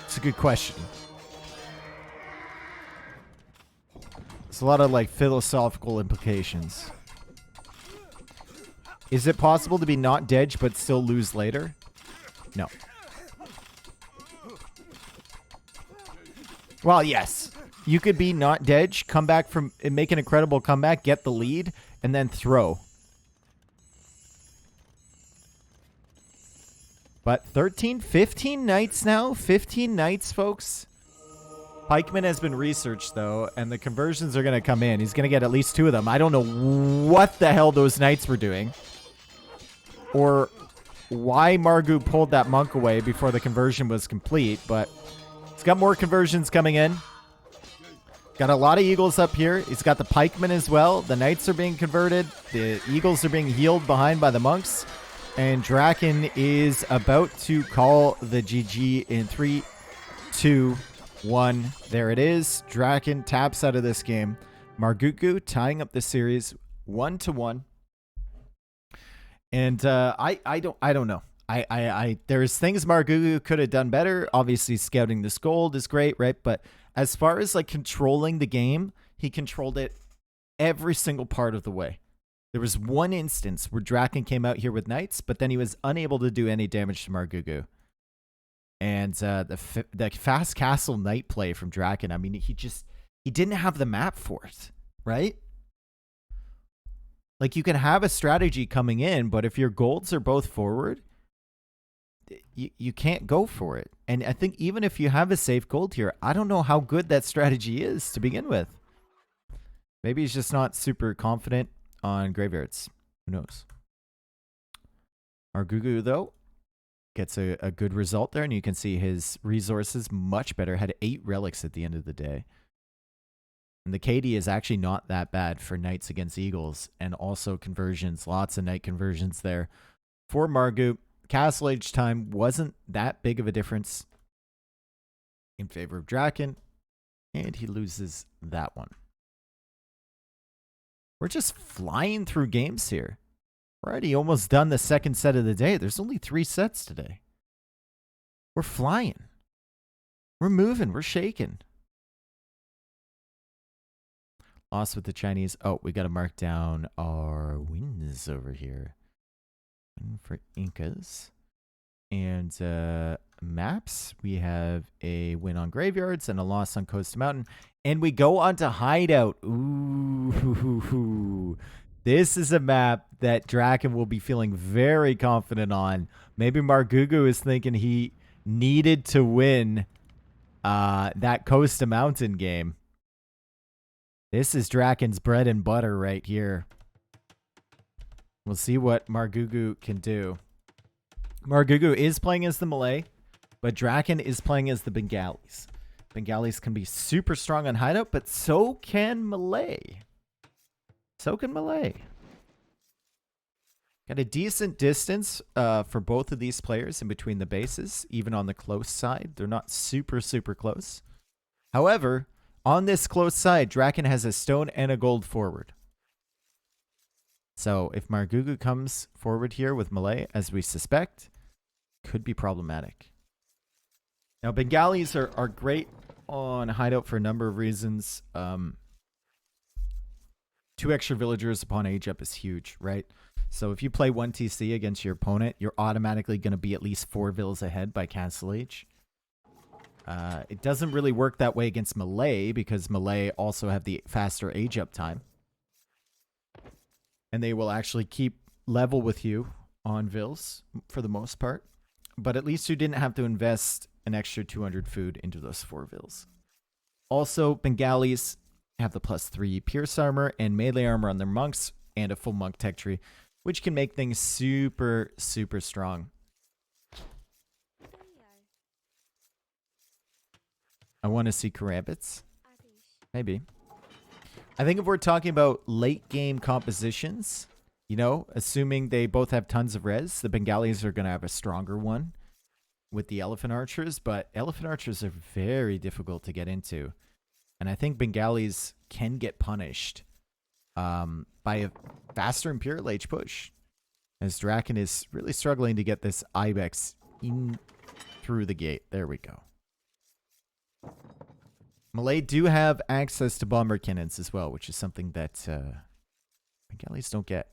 A: It's a good question. It's a lot of like philosophical implications. Is it possible to be not Dedge but still lose later? No. Well, yes. You could be not Dedge, come back from and make an incredible comeback, get the lead, and then throw. But 15 Knights now? 15 Knights, folks? Pikeman has been researched, though, and the conversions are going to come in. He's going to get at least 2 of them. I don't know what the hell those Knights were doing. Or why Margougou pulled that monk away before the conversion was complete, but he's got more conversions coming in. Got a lot of Eagles up here. He's got the Pikemen as well. The Knights are being converted. The Eagles are being healed behind by the monks. And Dracken is about to call the GG in 3, 2, 1. There it is. Dracken taps out of this game. Margougou tying up the series 1-1. And I don't know. There's things Margougou could have done better. Obviously, scouting this gold is great, right? But as far as like controlling the game, he controlled it every single part of the way. There was one instance where Dracken came out here with knights, but then he was unable to do any damage to Margougou. And the fast castle knight play from Dracken, I mean, he didn't have the map for it, right? Like, you can have a strategy coming in, but if your golds are both forward, you can't go for it. And I think even if you have a safe gold here, I don't know how good that strategy is to begin with. Maybe he's just not super confident on graveyards. Who knows? Margougou, though, gets a good result there, and you can see his resources much better. Had 8 relics at the end of the day. And the KD is actually not that bad for knights against eagles, and also conversions. Lots of knight conversions there. For Margougou, castle age time wasn't that big of a difference in favor of Dracken, and he loses that one. We're just flying through games here. We're already almost done the second set of the day. There's only 3 sets today. We're flying. We're moving. We're shaking. Lost with the Chinese. Oh, we got to mark down our wins over here. Win for Incas. And maps. We have a win on graveyards and a loss on Coast Mountain. And we go on to Hideout. Ooh. This is a map that Dracken will be feeling very confident on. Maybe Margougou is thinking he needed to win that Coast Mountain game. This is Dracken's bread and butter right here. We'll see what Margougou can do. Margougou is playing as the Malay, but Dracken is playing as the Bengalis. Bengalis can be super strong on Hideout, but so can Malay. So can Malay. Got a decent distance for both of these players in between the bases, even on the close side. They're not super, super close. However, on this close side, Dracken has a stone and a gold forward. So if Margougou comes forward here with Malay, as we suspect, could be problematic. Now, Bengalis are great on Hideout for a number of reasons. 2 extra villagers upon age up is huge, right? So if you play 1 TC against your opponent, you're automatically going to be at least 4 villas ahead by castle age. It doesn't really work that way against Malay because Malay also have the faster age up time. And they will actually keep level with you on vills for the most part. But at least you didn't have to invest an extra 200 food into those 4 vills. Also, Bengalis have the +3 pierce armor and melee armor on their monks and a full monk tech tree, which can make things super, super strong. I want to see Karambits. Maybe. I think if we're talking about late game compositions, you know, assuming they both have tons of res, the Bengalis are going to have a stronger one with the elephant archers, but elephant archers are very difficult to get into. And I think Bengalis can get punished by a faster Imperial Age push, as Dracken is really struggling to get this Ibex in through the gate. There we go. Malay do have access to bomber cannons as well, which is something that Bengalis don't get.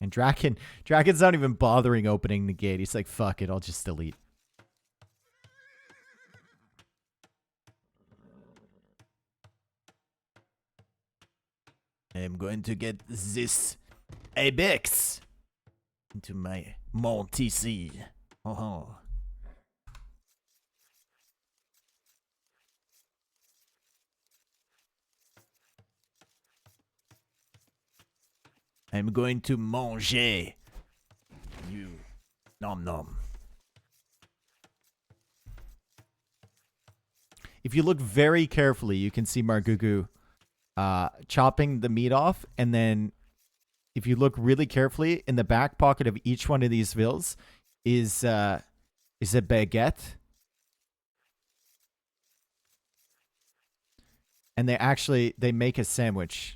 A: And Dracken's not even bothering opening the gate. He's like, fuck it, I'll just delete. I'm going to get this Ibex into my Mont TC. Oh. I'm going to manger you. Nom nom. If you look very carefully, you can see Margougou chopping the meat off, and then if you look really carefully, in the back pocket of each one of these vills is a baguette. And they make a sandwich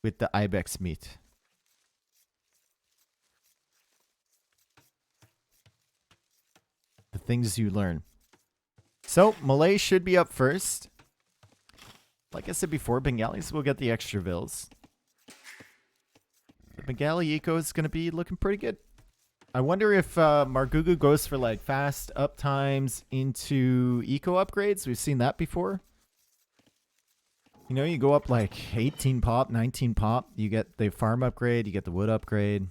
A: with the Ibex meat. things you learn. So, Malay should be up first. Like I said before, Bengalis will get the extra vills. The Bengali eco is going to be looking pretty good. I wonder if Margougou goes for like fast up times into eco upgrades. We've seen that before. You know, you go up like 18 pop, 19 pop. You get the farm upgrade, you get the wood upgrade.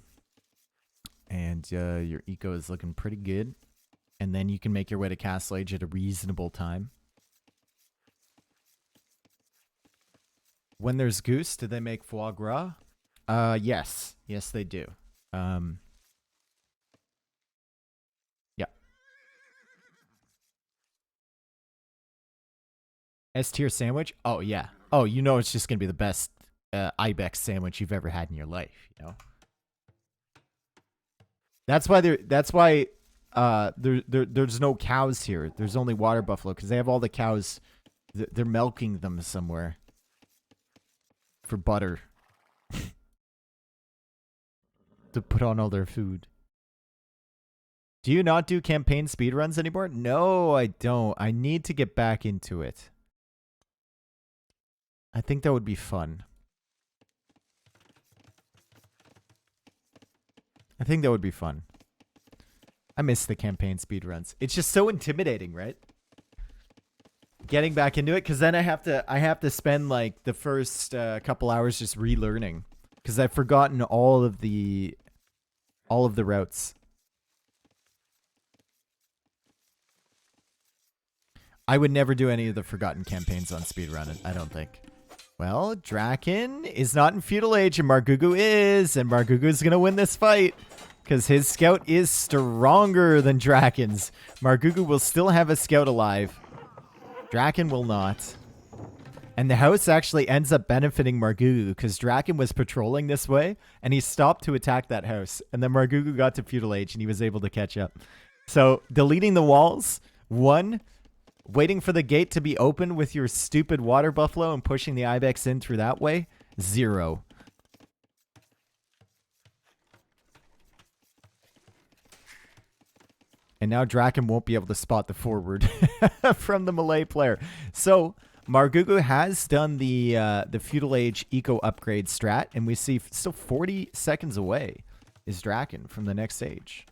A: And your eco is looking pretty good. And then you can make your way to Castle Age at a reasonable time. When there's goose, do they make foie gras? Yes. Yes, they do. Yeah. S-tier sandwich? Oh, yeah. Oh, you know it's just going to be the best Ibex sandwich you've ever had in your life, you know? That's why there's no cows here. There's only water buffalo because they have all the cows. They're milking them somewhere for butter to put on all their food. Do you not do campaign speedruns anymore? No, I don't. I need to get back into it. I think that would be fun. I think that would be fun. I miss the campaign speedruns. It's just so intimidating, right? Getting back into it, because then I have to spend like the first couple hours just relearning, because I've forgotten all of the routes. I would never do any of the forgotten campaigns on speedrun, I don't think. Well, Dracken is not in feudal age, and Margougou is, and Margougou is going to win this fight, because his scout is stronger than Dracken's. Margougou will still have a scout alive. Dracken will not. And the house actually ends up benefiting Margougou, because Dracken was patrolling this way, and he stopped to attack that house. And then Margougou got to feudal age, and he was able to catch up. So, deleting the walls, 1... Waiting for the gate to be open with your stupid water buffalo and pushing the ibex in through that way? 0. And now Dracken won't be able to spot the forward from the Malay player. So Margougou has done the feudal age eco upgrade strat, and we see still 40 seconds away is Dracken from the next stage.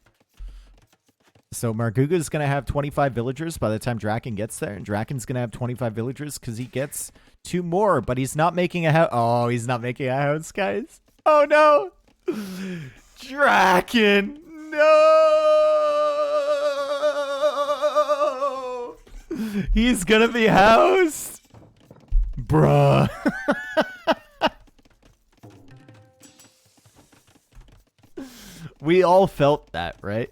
A: So Margougou is going to have 25 villagers by the time Dracken gets there. And Dracken's going to have 25 villagers because he gets 2 more. But he's not making a house. Oh, he's not making a house, guys. Oh, no. Dracken. No. He's going to be housed. Bruh. We all felt that, right?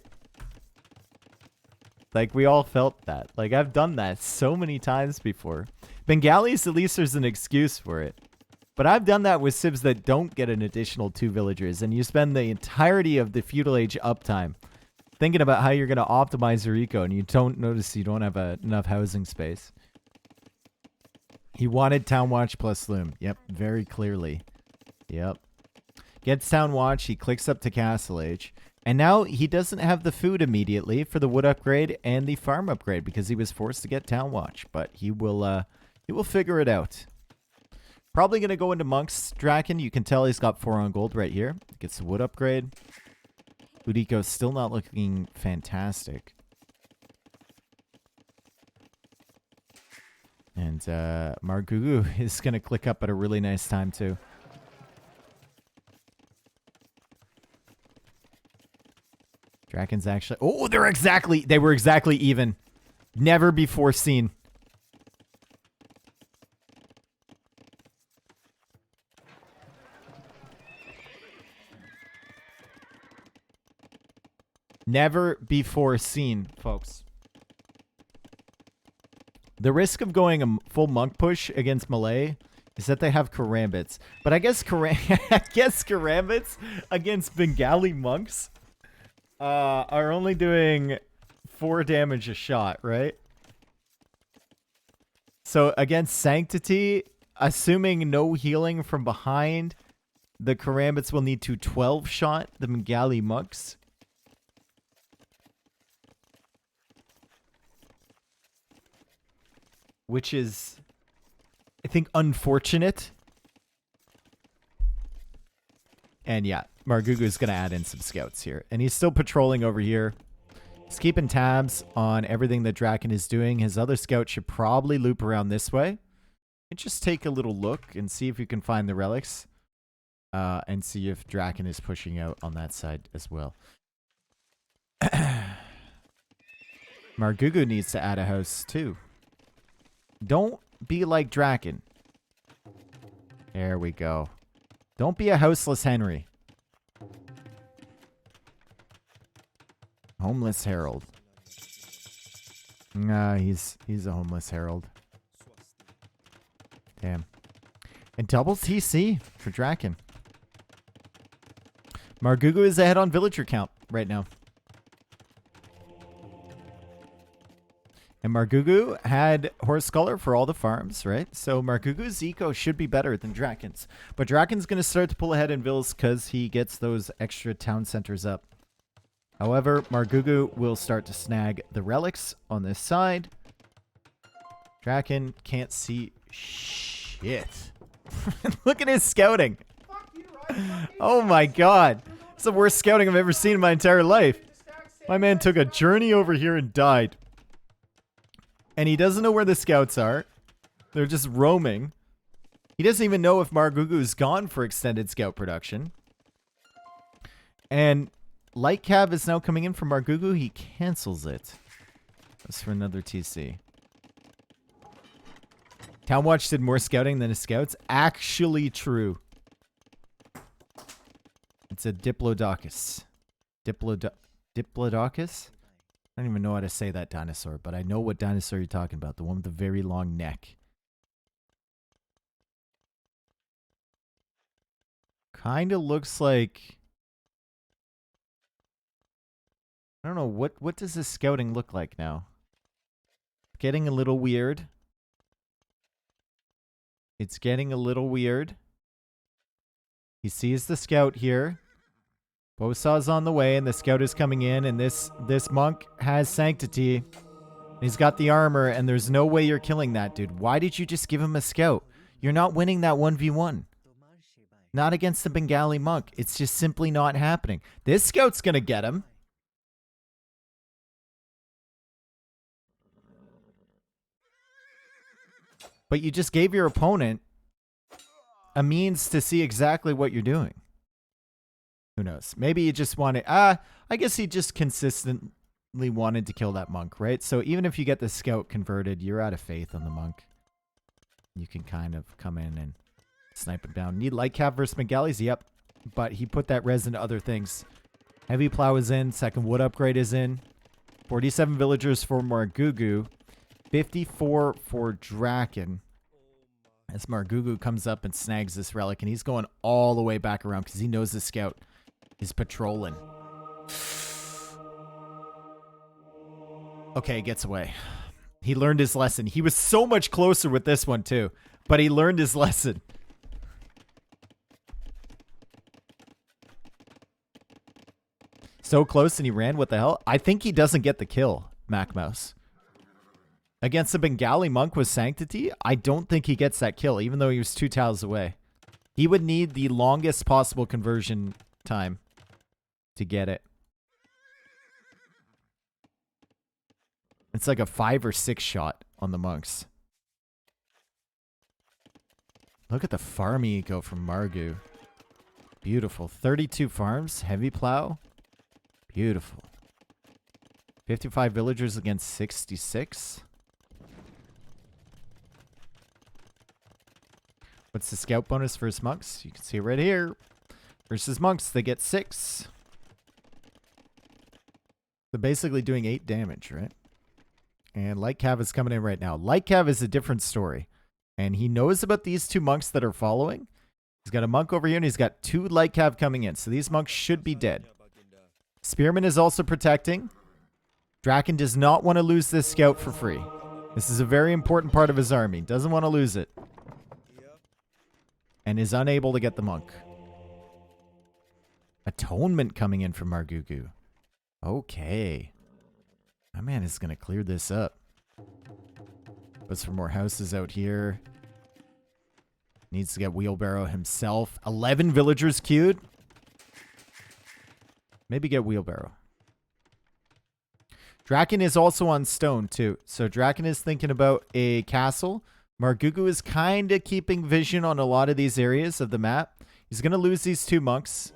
A: Like, we all felt that. Like, I've done that so many times before. Bengalis, at least there's an excuse for it. But I've done that with civs that don't get an additional 2 villagers, and you spend the entirety of the feudal age uptime thinking about how you're going to optimize your eco, and you don't notice you don't have enough housing space. He wanted Town Watch plus Loom. Yep, very clearly. Yep. Gets Town Watch, he clicks up to Castle Age. And now he doesn't have the food immediately for the wood upgrade and the farm upgrade because he was forced to get Town Watch. But he will figure it out. Probably going to go into Monk's Dracken. You can tell he's got 4 on gold right here. Gets the wood upgrade. Udiko's still not looking fantastic. And Margougou is going to click up at a really nice time too. Dracken's actually... Oh, they were exactly even. Never before seen. Never before seen, folks. The risk of going a full monk push against Malay is that they have karambits. But I guess karambits against Bengali monks are only doing 4 damage a shot, right? So against Sanctity, assuming no healing from behind, the karambits will need to 12 shot the Bengali monks. which is, I think, unfortunate. And yeah, Margougou's going to add in some scouts here. And he's still patrolling over here. He's keeping tabs on everything that Dracken is doing. His other scout should probably loop around this way. And just take a little look and see if you can find the relics. And see if Dracken is pushing out on that side as well. Margougou needs to add a house too. Don't be like Dracken. There we go. Don't be a houseless Henry. Homeless Herald. Nah, he's a homeless Herald. Damn. And double TC for Dracken. Margougou is ahead on villager count right now. And Margougou had Horse Color for all the farms, right? So Margougou's eco should be better than Dracken's. But Dracken's going to start to pull ahead in vills because he gets those extra town centers up. However, Margougou will start to snag the relics on this side. Dracken can't see shit. Look at his scouting. Oh my god. It's the worst scouting I've ever seen in my entire life. My man took a journey over here and died. And he doesn't know where the scouts are. They're just roaming. He doesn't even know if Margougou's gone for extended scout production. And Light Cav is now coming in from Margougou. He cancels it. That's for another TC. Town Watch did more scouting than his scouts. Actually true. It's a Diplodocus. Diplodocus? I don't even know how to say that dinosaur, but I know what dinosaur you're talking about. The one with the very long neck. Kind of looks like... I don't know, what does this scouting look like now? Getting a little weird. It's getting a little weird. He sees the scout here. Bosaw's on the way, and the scout is coming in, and this monk has sanctity. He's got the armor, and there's no way you're killing that dude. Why did you just give him a scout? You're not winning that 1v1. Not against the Bengali monk. It's just simply not happening. This scout's gonna get him. But you just gave your opponent a means to see exactly what you're doing. Who knows? Maybe he just wanted... I guess he just consistently wanted to kill that monk, right? So even if you get the scout converted, you're out of faith on the monk. You can kind of come in and snipe him down. Need light cap versus Bengalis? Yep. But he put that res into other things. Heavy plow is in. Second wood upgrade is in. 47 villagers for Margougou. 54 for Dracken. As Margougou comes up and snags this relic, and he's going all the way back around because he knows the scout is patrolling. Okay, gets away. He learned his lesson. He was so much closer with this one too, but he learned his lesson. So close and he ran. What the hell? I think he doesn't get the kill, MacMouse. Against the Bengali monk with sanctity, I don't think he gets that kill, even though he was 2 tiles away. He would need the longest possible conversion time to get it. It's like a 5 or 6 shot on the monks. Look at the farm eco from Margougou. Beautiful. 32 farms, heavy plow. Beautiful. 55 villagers against 66. What's the scout bonus for his monks? You can see it right here. Versus monks, they get 6. So basically doing 8 damage, right? And Light Cav is coming in right now. Light Cav is a different story. And he knows about these 2 monks that are following. He's got a monk over here, and he's got 2 Light Cav coming in. So these monks should be dead. Spearman is also protecting. Dracken does not want to lose this scout for free. This is a very important part of his army. Doesn't want to lose it. And is unable to get the monk. Atonement coming in from Margougou. Okay. My man is going to clear this up. Goes for more houses out here. Needs to get Wheelbarrow himself. 11 villagers queued. Maybe get Wheelbarrow. Dracken is also on stone, too. So Dracken is thinking about a castle. Margougou is kind of keeping vision on a lot of these areas of the map. He's going to lose these 2 monks.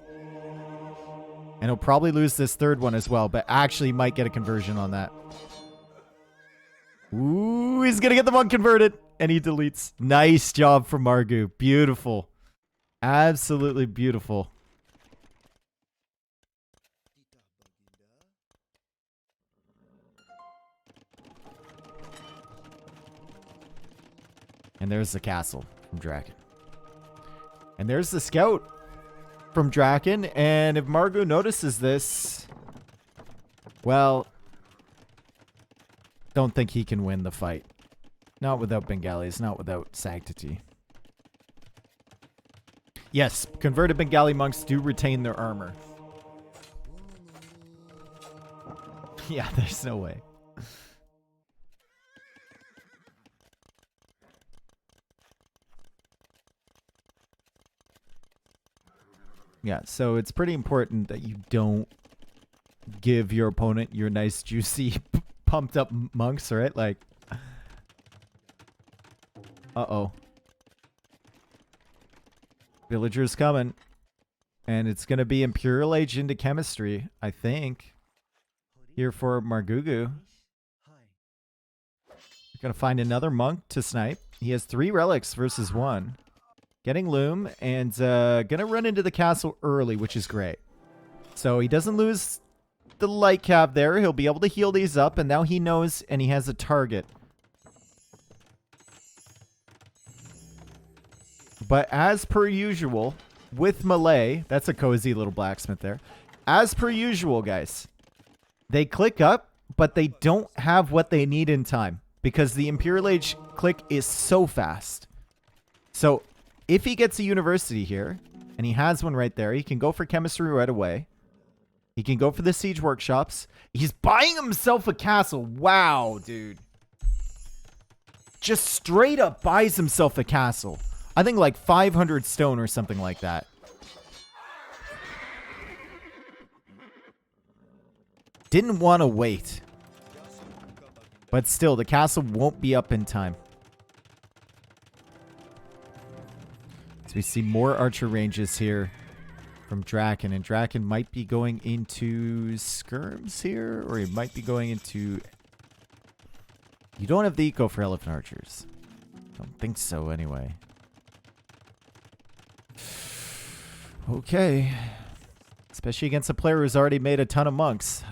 A: And he'll probably lose this 3rd one as well. But actually might get a conversion on that. Ooh, he's going to get the monk converted. And he deletes. Nice job from Margougou. Beautiful. Absolutely beautiful. And there's the castle from Dracken. And there's the scout from Dracken. And if Margougou notices this, well, don't think he can win the fight. Not without Bengalis, not without Sanctity. Yes, converted Bengali monks do retain their armor. Yeah, there's no way. Yeah, so it's pretty important that you don't give your opponent your nice, juicy, pumped up monks, right? Like, uh-oh. Villagers coming. And it's going to be Imperial Age into chemistry, I think. Here for Margougou. Going to find another monk to snipe. He has 3 relics versus 1. Getting Loom and going to run into the castle early, which is great. So he doesn't lose the light cap there. He'll be able to heal these up, and now he knows and he has a target. But as per usual, with Malay, that's a cozy little blacksmith there. As per usual, guys, they click up, but they don't have what they need in time because the Imperial Age click is so fast. So if he gets a university here, and he has one right there, he can go for chemistry right away. He can go for the siege workshops. He's buying himself a castle. Wow, dude. Just straight up buys himself a castle. I think like 500 stone or something like that. Didn't want to wait. But still, the castle won't be up in time. So we see more archer ranges here from Dracken. And Dracken might be going into skirms here. Or he might be going into... You don't have the eco for elephant archers. Don't think so anyway. Okay. Especially against a player who's already made a ton of monks.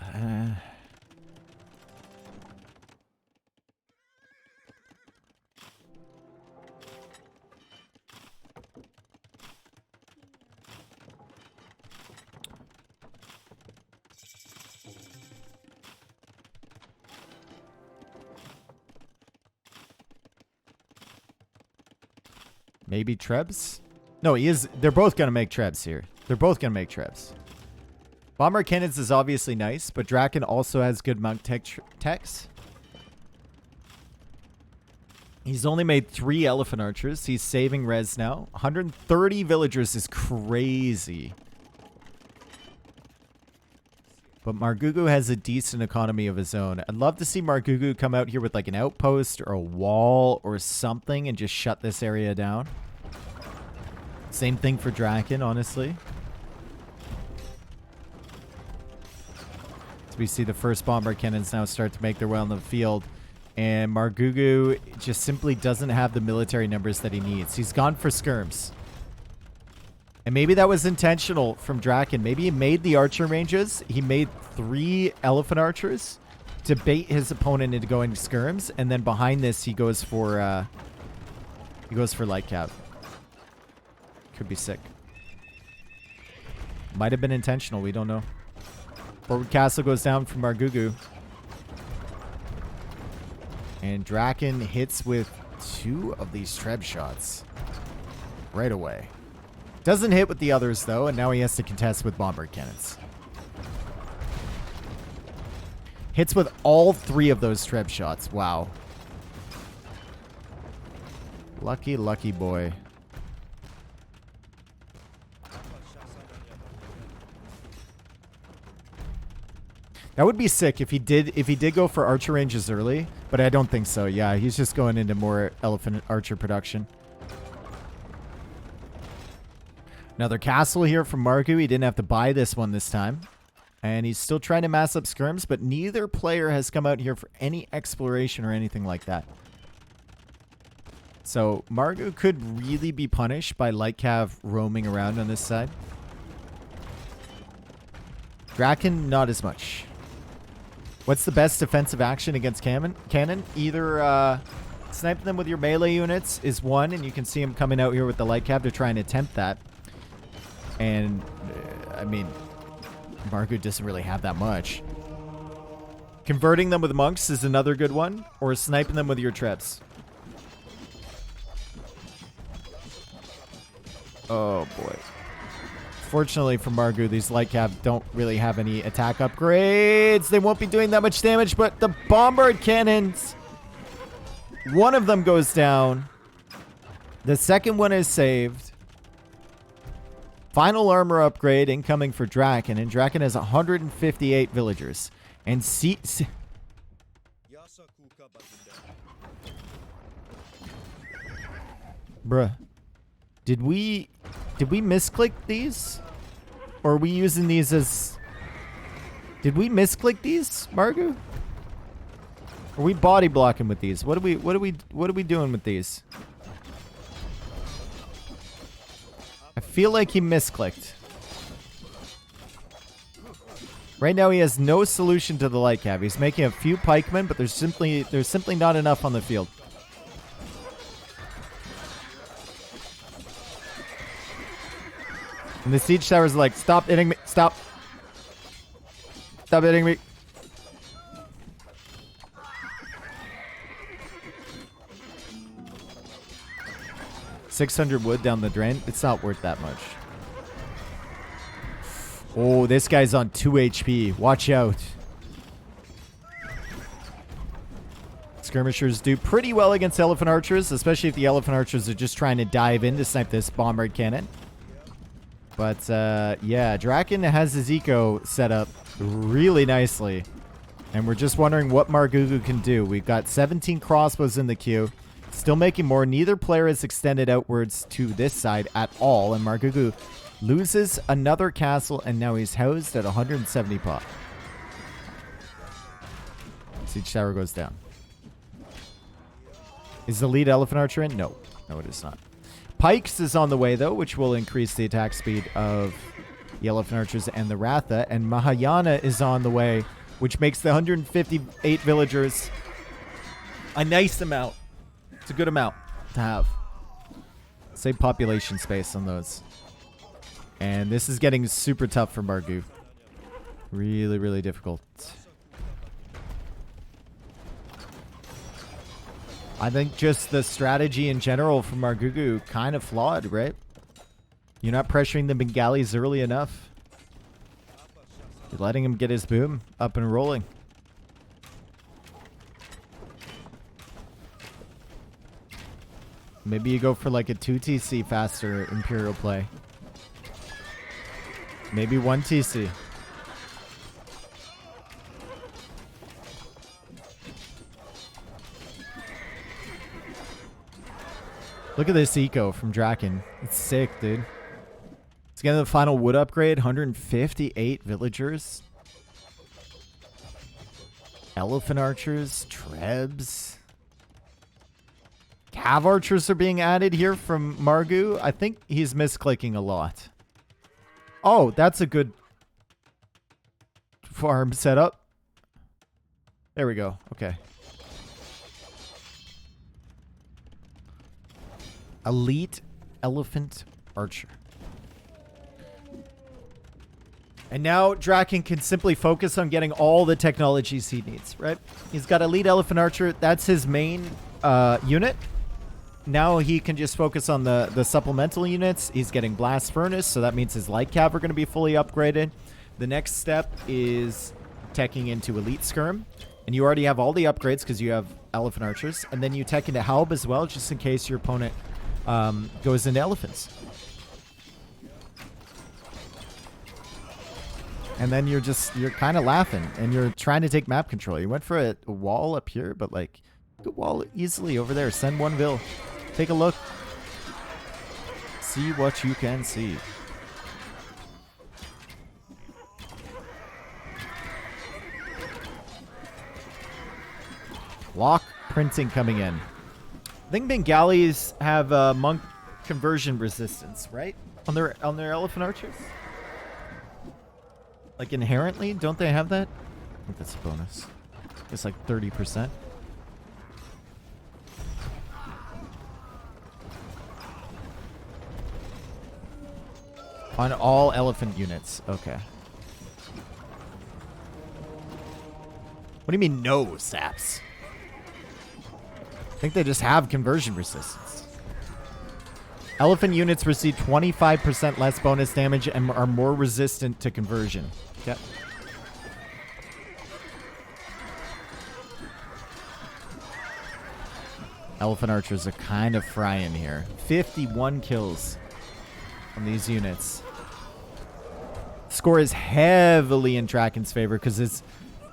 A: Maybe Trebs? No, he is. They're both going to make Trebs here. They're both going to make Trebs. Bomber Cannons is obviously nice, but Dracken also has good monk techs. He's only made 3 elephant archers. He's saving res now. 130 villagers is crazy. But Margougou has a decent economy of his own. I'd love to see Margougou come out here with like an outpost or a wall or something and just shut this area down. Same thing for Dracken, honestly. So we see the first bomber cannons now start to make their way on the field. And Margougou just simply doesn't have the military numbers that he needs. He's gone for skirms. And maybe that was intentional from Dracken. Maybe he made the archer ranges. He made 3 elephant archers to bait his opponent into going skirms. And then behind this, he goes for light cap. Could be sick. Might have been intentional. We don't know. Forward castle goes down from Margougou. And Dracken hits with 2 of these Treb shots right away. Doesn't hit with the others, though, and now he has to contest with bomber cannons. Hits with all 3 of those Treb shots. Wow. Lucky, lucky boy. That would be sick if he did go for archer ranges early, but I don't think so. Yeah, he's just going into more elephant archer production. Another castle here from Margougou. He didn't have to buy this one this time. And he's still trying to mass up skirms, but neither player has come out here for any exploration or anything like that. So Margougou could really be punished by Light Cav roaming around on this side. Dracken, not as much. What's the best defensive action against cannon? Either sniping them with your melee units is one, and you can see him coming out here with the Light Cav to try and attempt that. And, I mean, Margougou doesn't really have that much. Converting them with monks is another good one, or sniping them with your traps. Oh, boy. Fortunately for Margougou, these Light Cav don't really have any attack upgrades. They won't be doing that much damage, but the bombard cannons, one of them goes down. The second one is saved. Final armor upgrade incoming for Dracken, and Dracken has 158 villagers. And bruh. Did we misclick these? Or are we using these as... Did we misclick these, Margougou? Are we body blocking with these? What are we doing with these? I feel like he misclicked. Right now he has no solution to the Light Cav. He's making a few pikemen, but there's simply not enough on the field. And the siege towers are like, stop hitting me. Stop. Stop hitting me. $600 wood down the drain. It's not worth that much. Oh, this guy's on 2 HP. Watch out. Skirmishers do pretty well against elephant archers, especially if the elephant archers are just trying to dive in to snipe this bombard cannon. But, yeah, Dracken has his eco set up really nicely. And we're just wondering what Margougou can do. We've got 17 crossbows in the queue. Still making more. Neither player has extended outwards to this side at all. And Margougou loses another castle, and now he's housed at 170 pop. Siege tower goes down. Is the lead elephant archer in? No. No, it is not. Pikes is on the way, though, which will increase the attack speed of the elephant archers and the Ratha. And Mahayana is on the way, which makes the 158 villagers a nice amount. It's a good amount to have. Save population space on those. And this is getting super tough for Margougou. Really, really difficult. I think just the strategy in general from Margougou kind of flawed, right? You're not pressuring the Bengalis early enough. You're letting him get his boom up and rolling. Maybe you go for like a 2 TC faster Imperial play. Maybe 1 TC. Look at this eco from Dracken. It's sick, dude. Let's get the final wood upgrade. 158 villagers. Elephant archers. Trebs. Cav archers are being added here from Margougou. I think he's misclicking a lot. Oh, that's a good farm setup. There we go. Okay. Elite elephant archer. And now Dracken can simply focus on getting all the technologies he needs, right? He's got elite elephant archer. That's his main unit. Now he can just focus on the supplemental units. He's getting blast furnace, so that means his light cav are going to be fully upgraded. The next step is teching into elite skirm. And you already have all the upgrades because you have elephant archers, and then you tech into Halb as well, just in case your opponent goes into elephants. And then you're kind of laughing, and you're trying to take map control. You went for a wall up here, but like, good wall easily over there. Send one Vil. Take a look. See what you can see. Lock printing coming in. I think Bengalis have monk conversion resistance, right? On their elephant archers? Like inherently, don't they have that? I think that's a bonus. It's like 30%. On all elephant units. Okay. What do you mean no, Saps? I think they just have conversion resistance. Elephant units receive 25% less bonus damage and are more resistant to conversion. Okay. Elephant archers are kind of frying here. 51 kills on these units. Score is heavily in Dracken's favor because his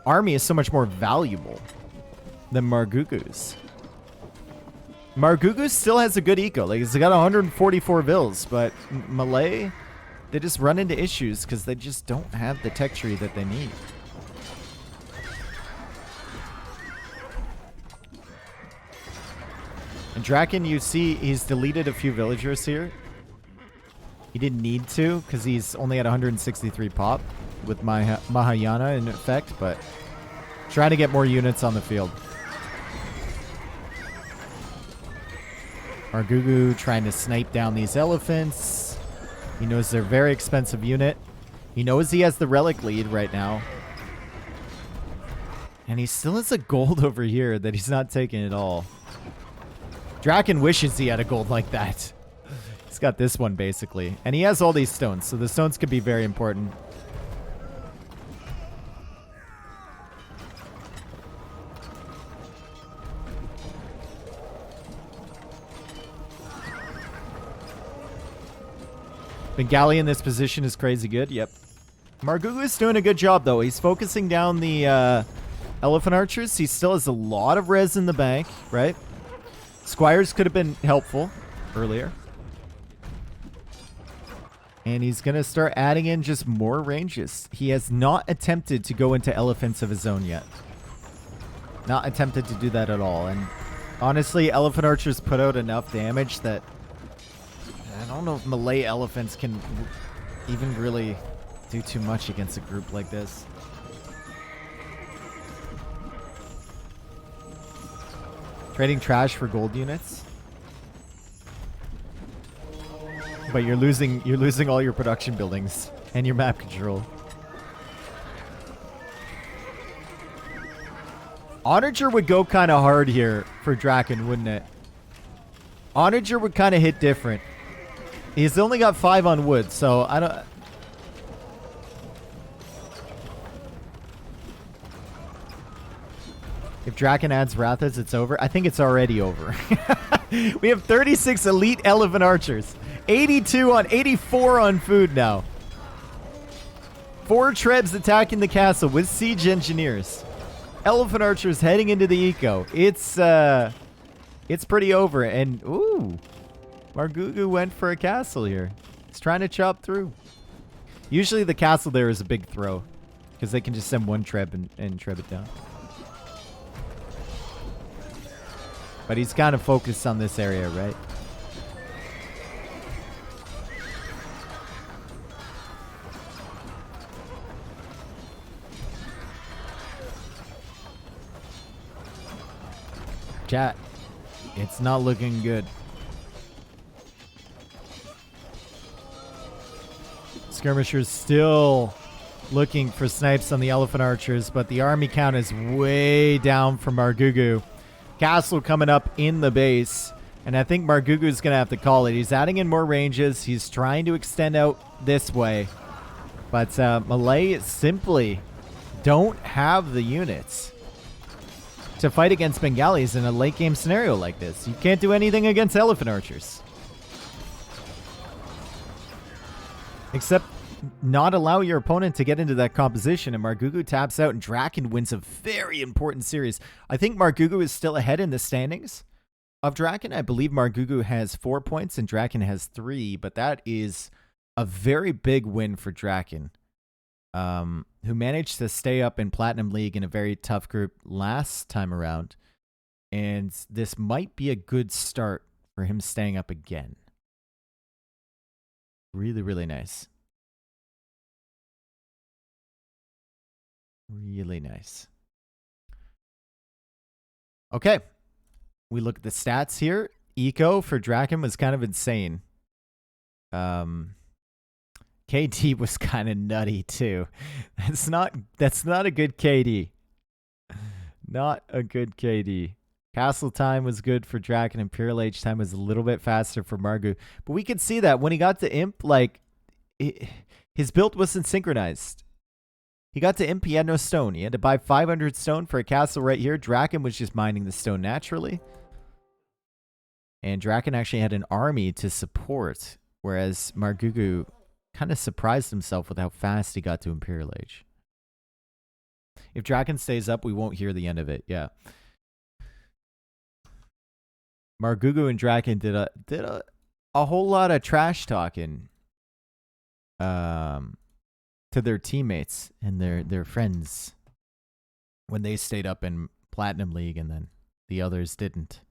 A: army is so much more valuable than Margougou's. Margougou still has a good eco. Like, it's got 144 Vils, but Malay, they just run into issues because they just don't have the tech tree that they need. And Dracken, you see, he's deleted a few villagers here. He didn't need to because he's only at 163 pop with Mahayana in effect, but trying to get more units on the field. Margougou trying to snipe down these elephants. He knows they're a very expensive unit. He knows he has the Relic lead right now. And he still has a gold over here that he's not taking at all. Dracken wishes he had a gold like that. He's got this one, basically. And he has all these stones, so the stones could be very important. Bengali in this position is crazy good. Yep. Margougou is doing a good job, though. He's focusing down the elephant archers. He still has a lot of res in the bank, right? Squires could have been helpful earlier. And he's going to start adding in just more ranges. He has not attempted to go into elephants of his own yet. Not attempted to do that at all. And honestly, elephant archers put out enough damage that I don't know if Malay elephants can even really do too much against a group like this. Trading trash for gold units. But you're losing all your production buildings and your map control. Onager would go kind of hard here for Dracken, wouldn't it? Onager would kind of hit different. He's only got 5 on wood, so I don't... If Dracken adds Rathas, it's over. I think it's already over. We have 36 elite elephant archers. 84 on food now. 4 Trebs attacking the castle with siege engineers. Elephant archers heading into the eco. It's pretty over. And, ooh... Margougou went for a castle here. He's trying to chop through. Usually the castle there is a big throw. Because they can just send one Treb and Treb it down. But he's kind of focused on this area, right? Chat. It's not looking good. Skirmishers still looking for snipes on the elephant archers, but the army count is way down from Margougou. Castle coming up in the base, and I think Margougou is going to have to call it. He's adding in more ranges. He's trying to extend out this way, but Malay simply don't have the units. to fight against Bengalis in a late game scenario like this. You can't do anything against elephant archers. Except not allow your opponent to get into that composition, and Margougou taps out, and Dracken wins a very important series. I think Margougou is still ahead in the standings of Dracken. I believe Margougou has 4 points and Dracken has 3, but that is a very big win for Dracken, who managed to stay up in Platinum League in a very tough group last time around, and this might be a good start for him staying up again. Really, really nice. Really nice. Okay. We look at the stats here. Eco for Dracken was kind of insane. KD was kind of nutty too. That's not a good KD. Not a good KD. Castle time was good for Dracken. Imperial Age time was a little bit faster for Margougou. But we could see that when he got to Imp, like, his build wasn't synchronized. He got to Imp, he had no stone. He had to buy 500 stone for a castle right here. Dracken was just mining the stone naturally. And Dracken actually had an army to support, whereas Margougou kind of surprised himself with how fast he got to Imperial Age. If Dracken stays up, we won't hear the end of it. Yeah. Margougou and Dracken did a whole lot of trash talking to their teammates and their friends when they stayed up in Platinum League, and then the others didn't.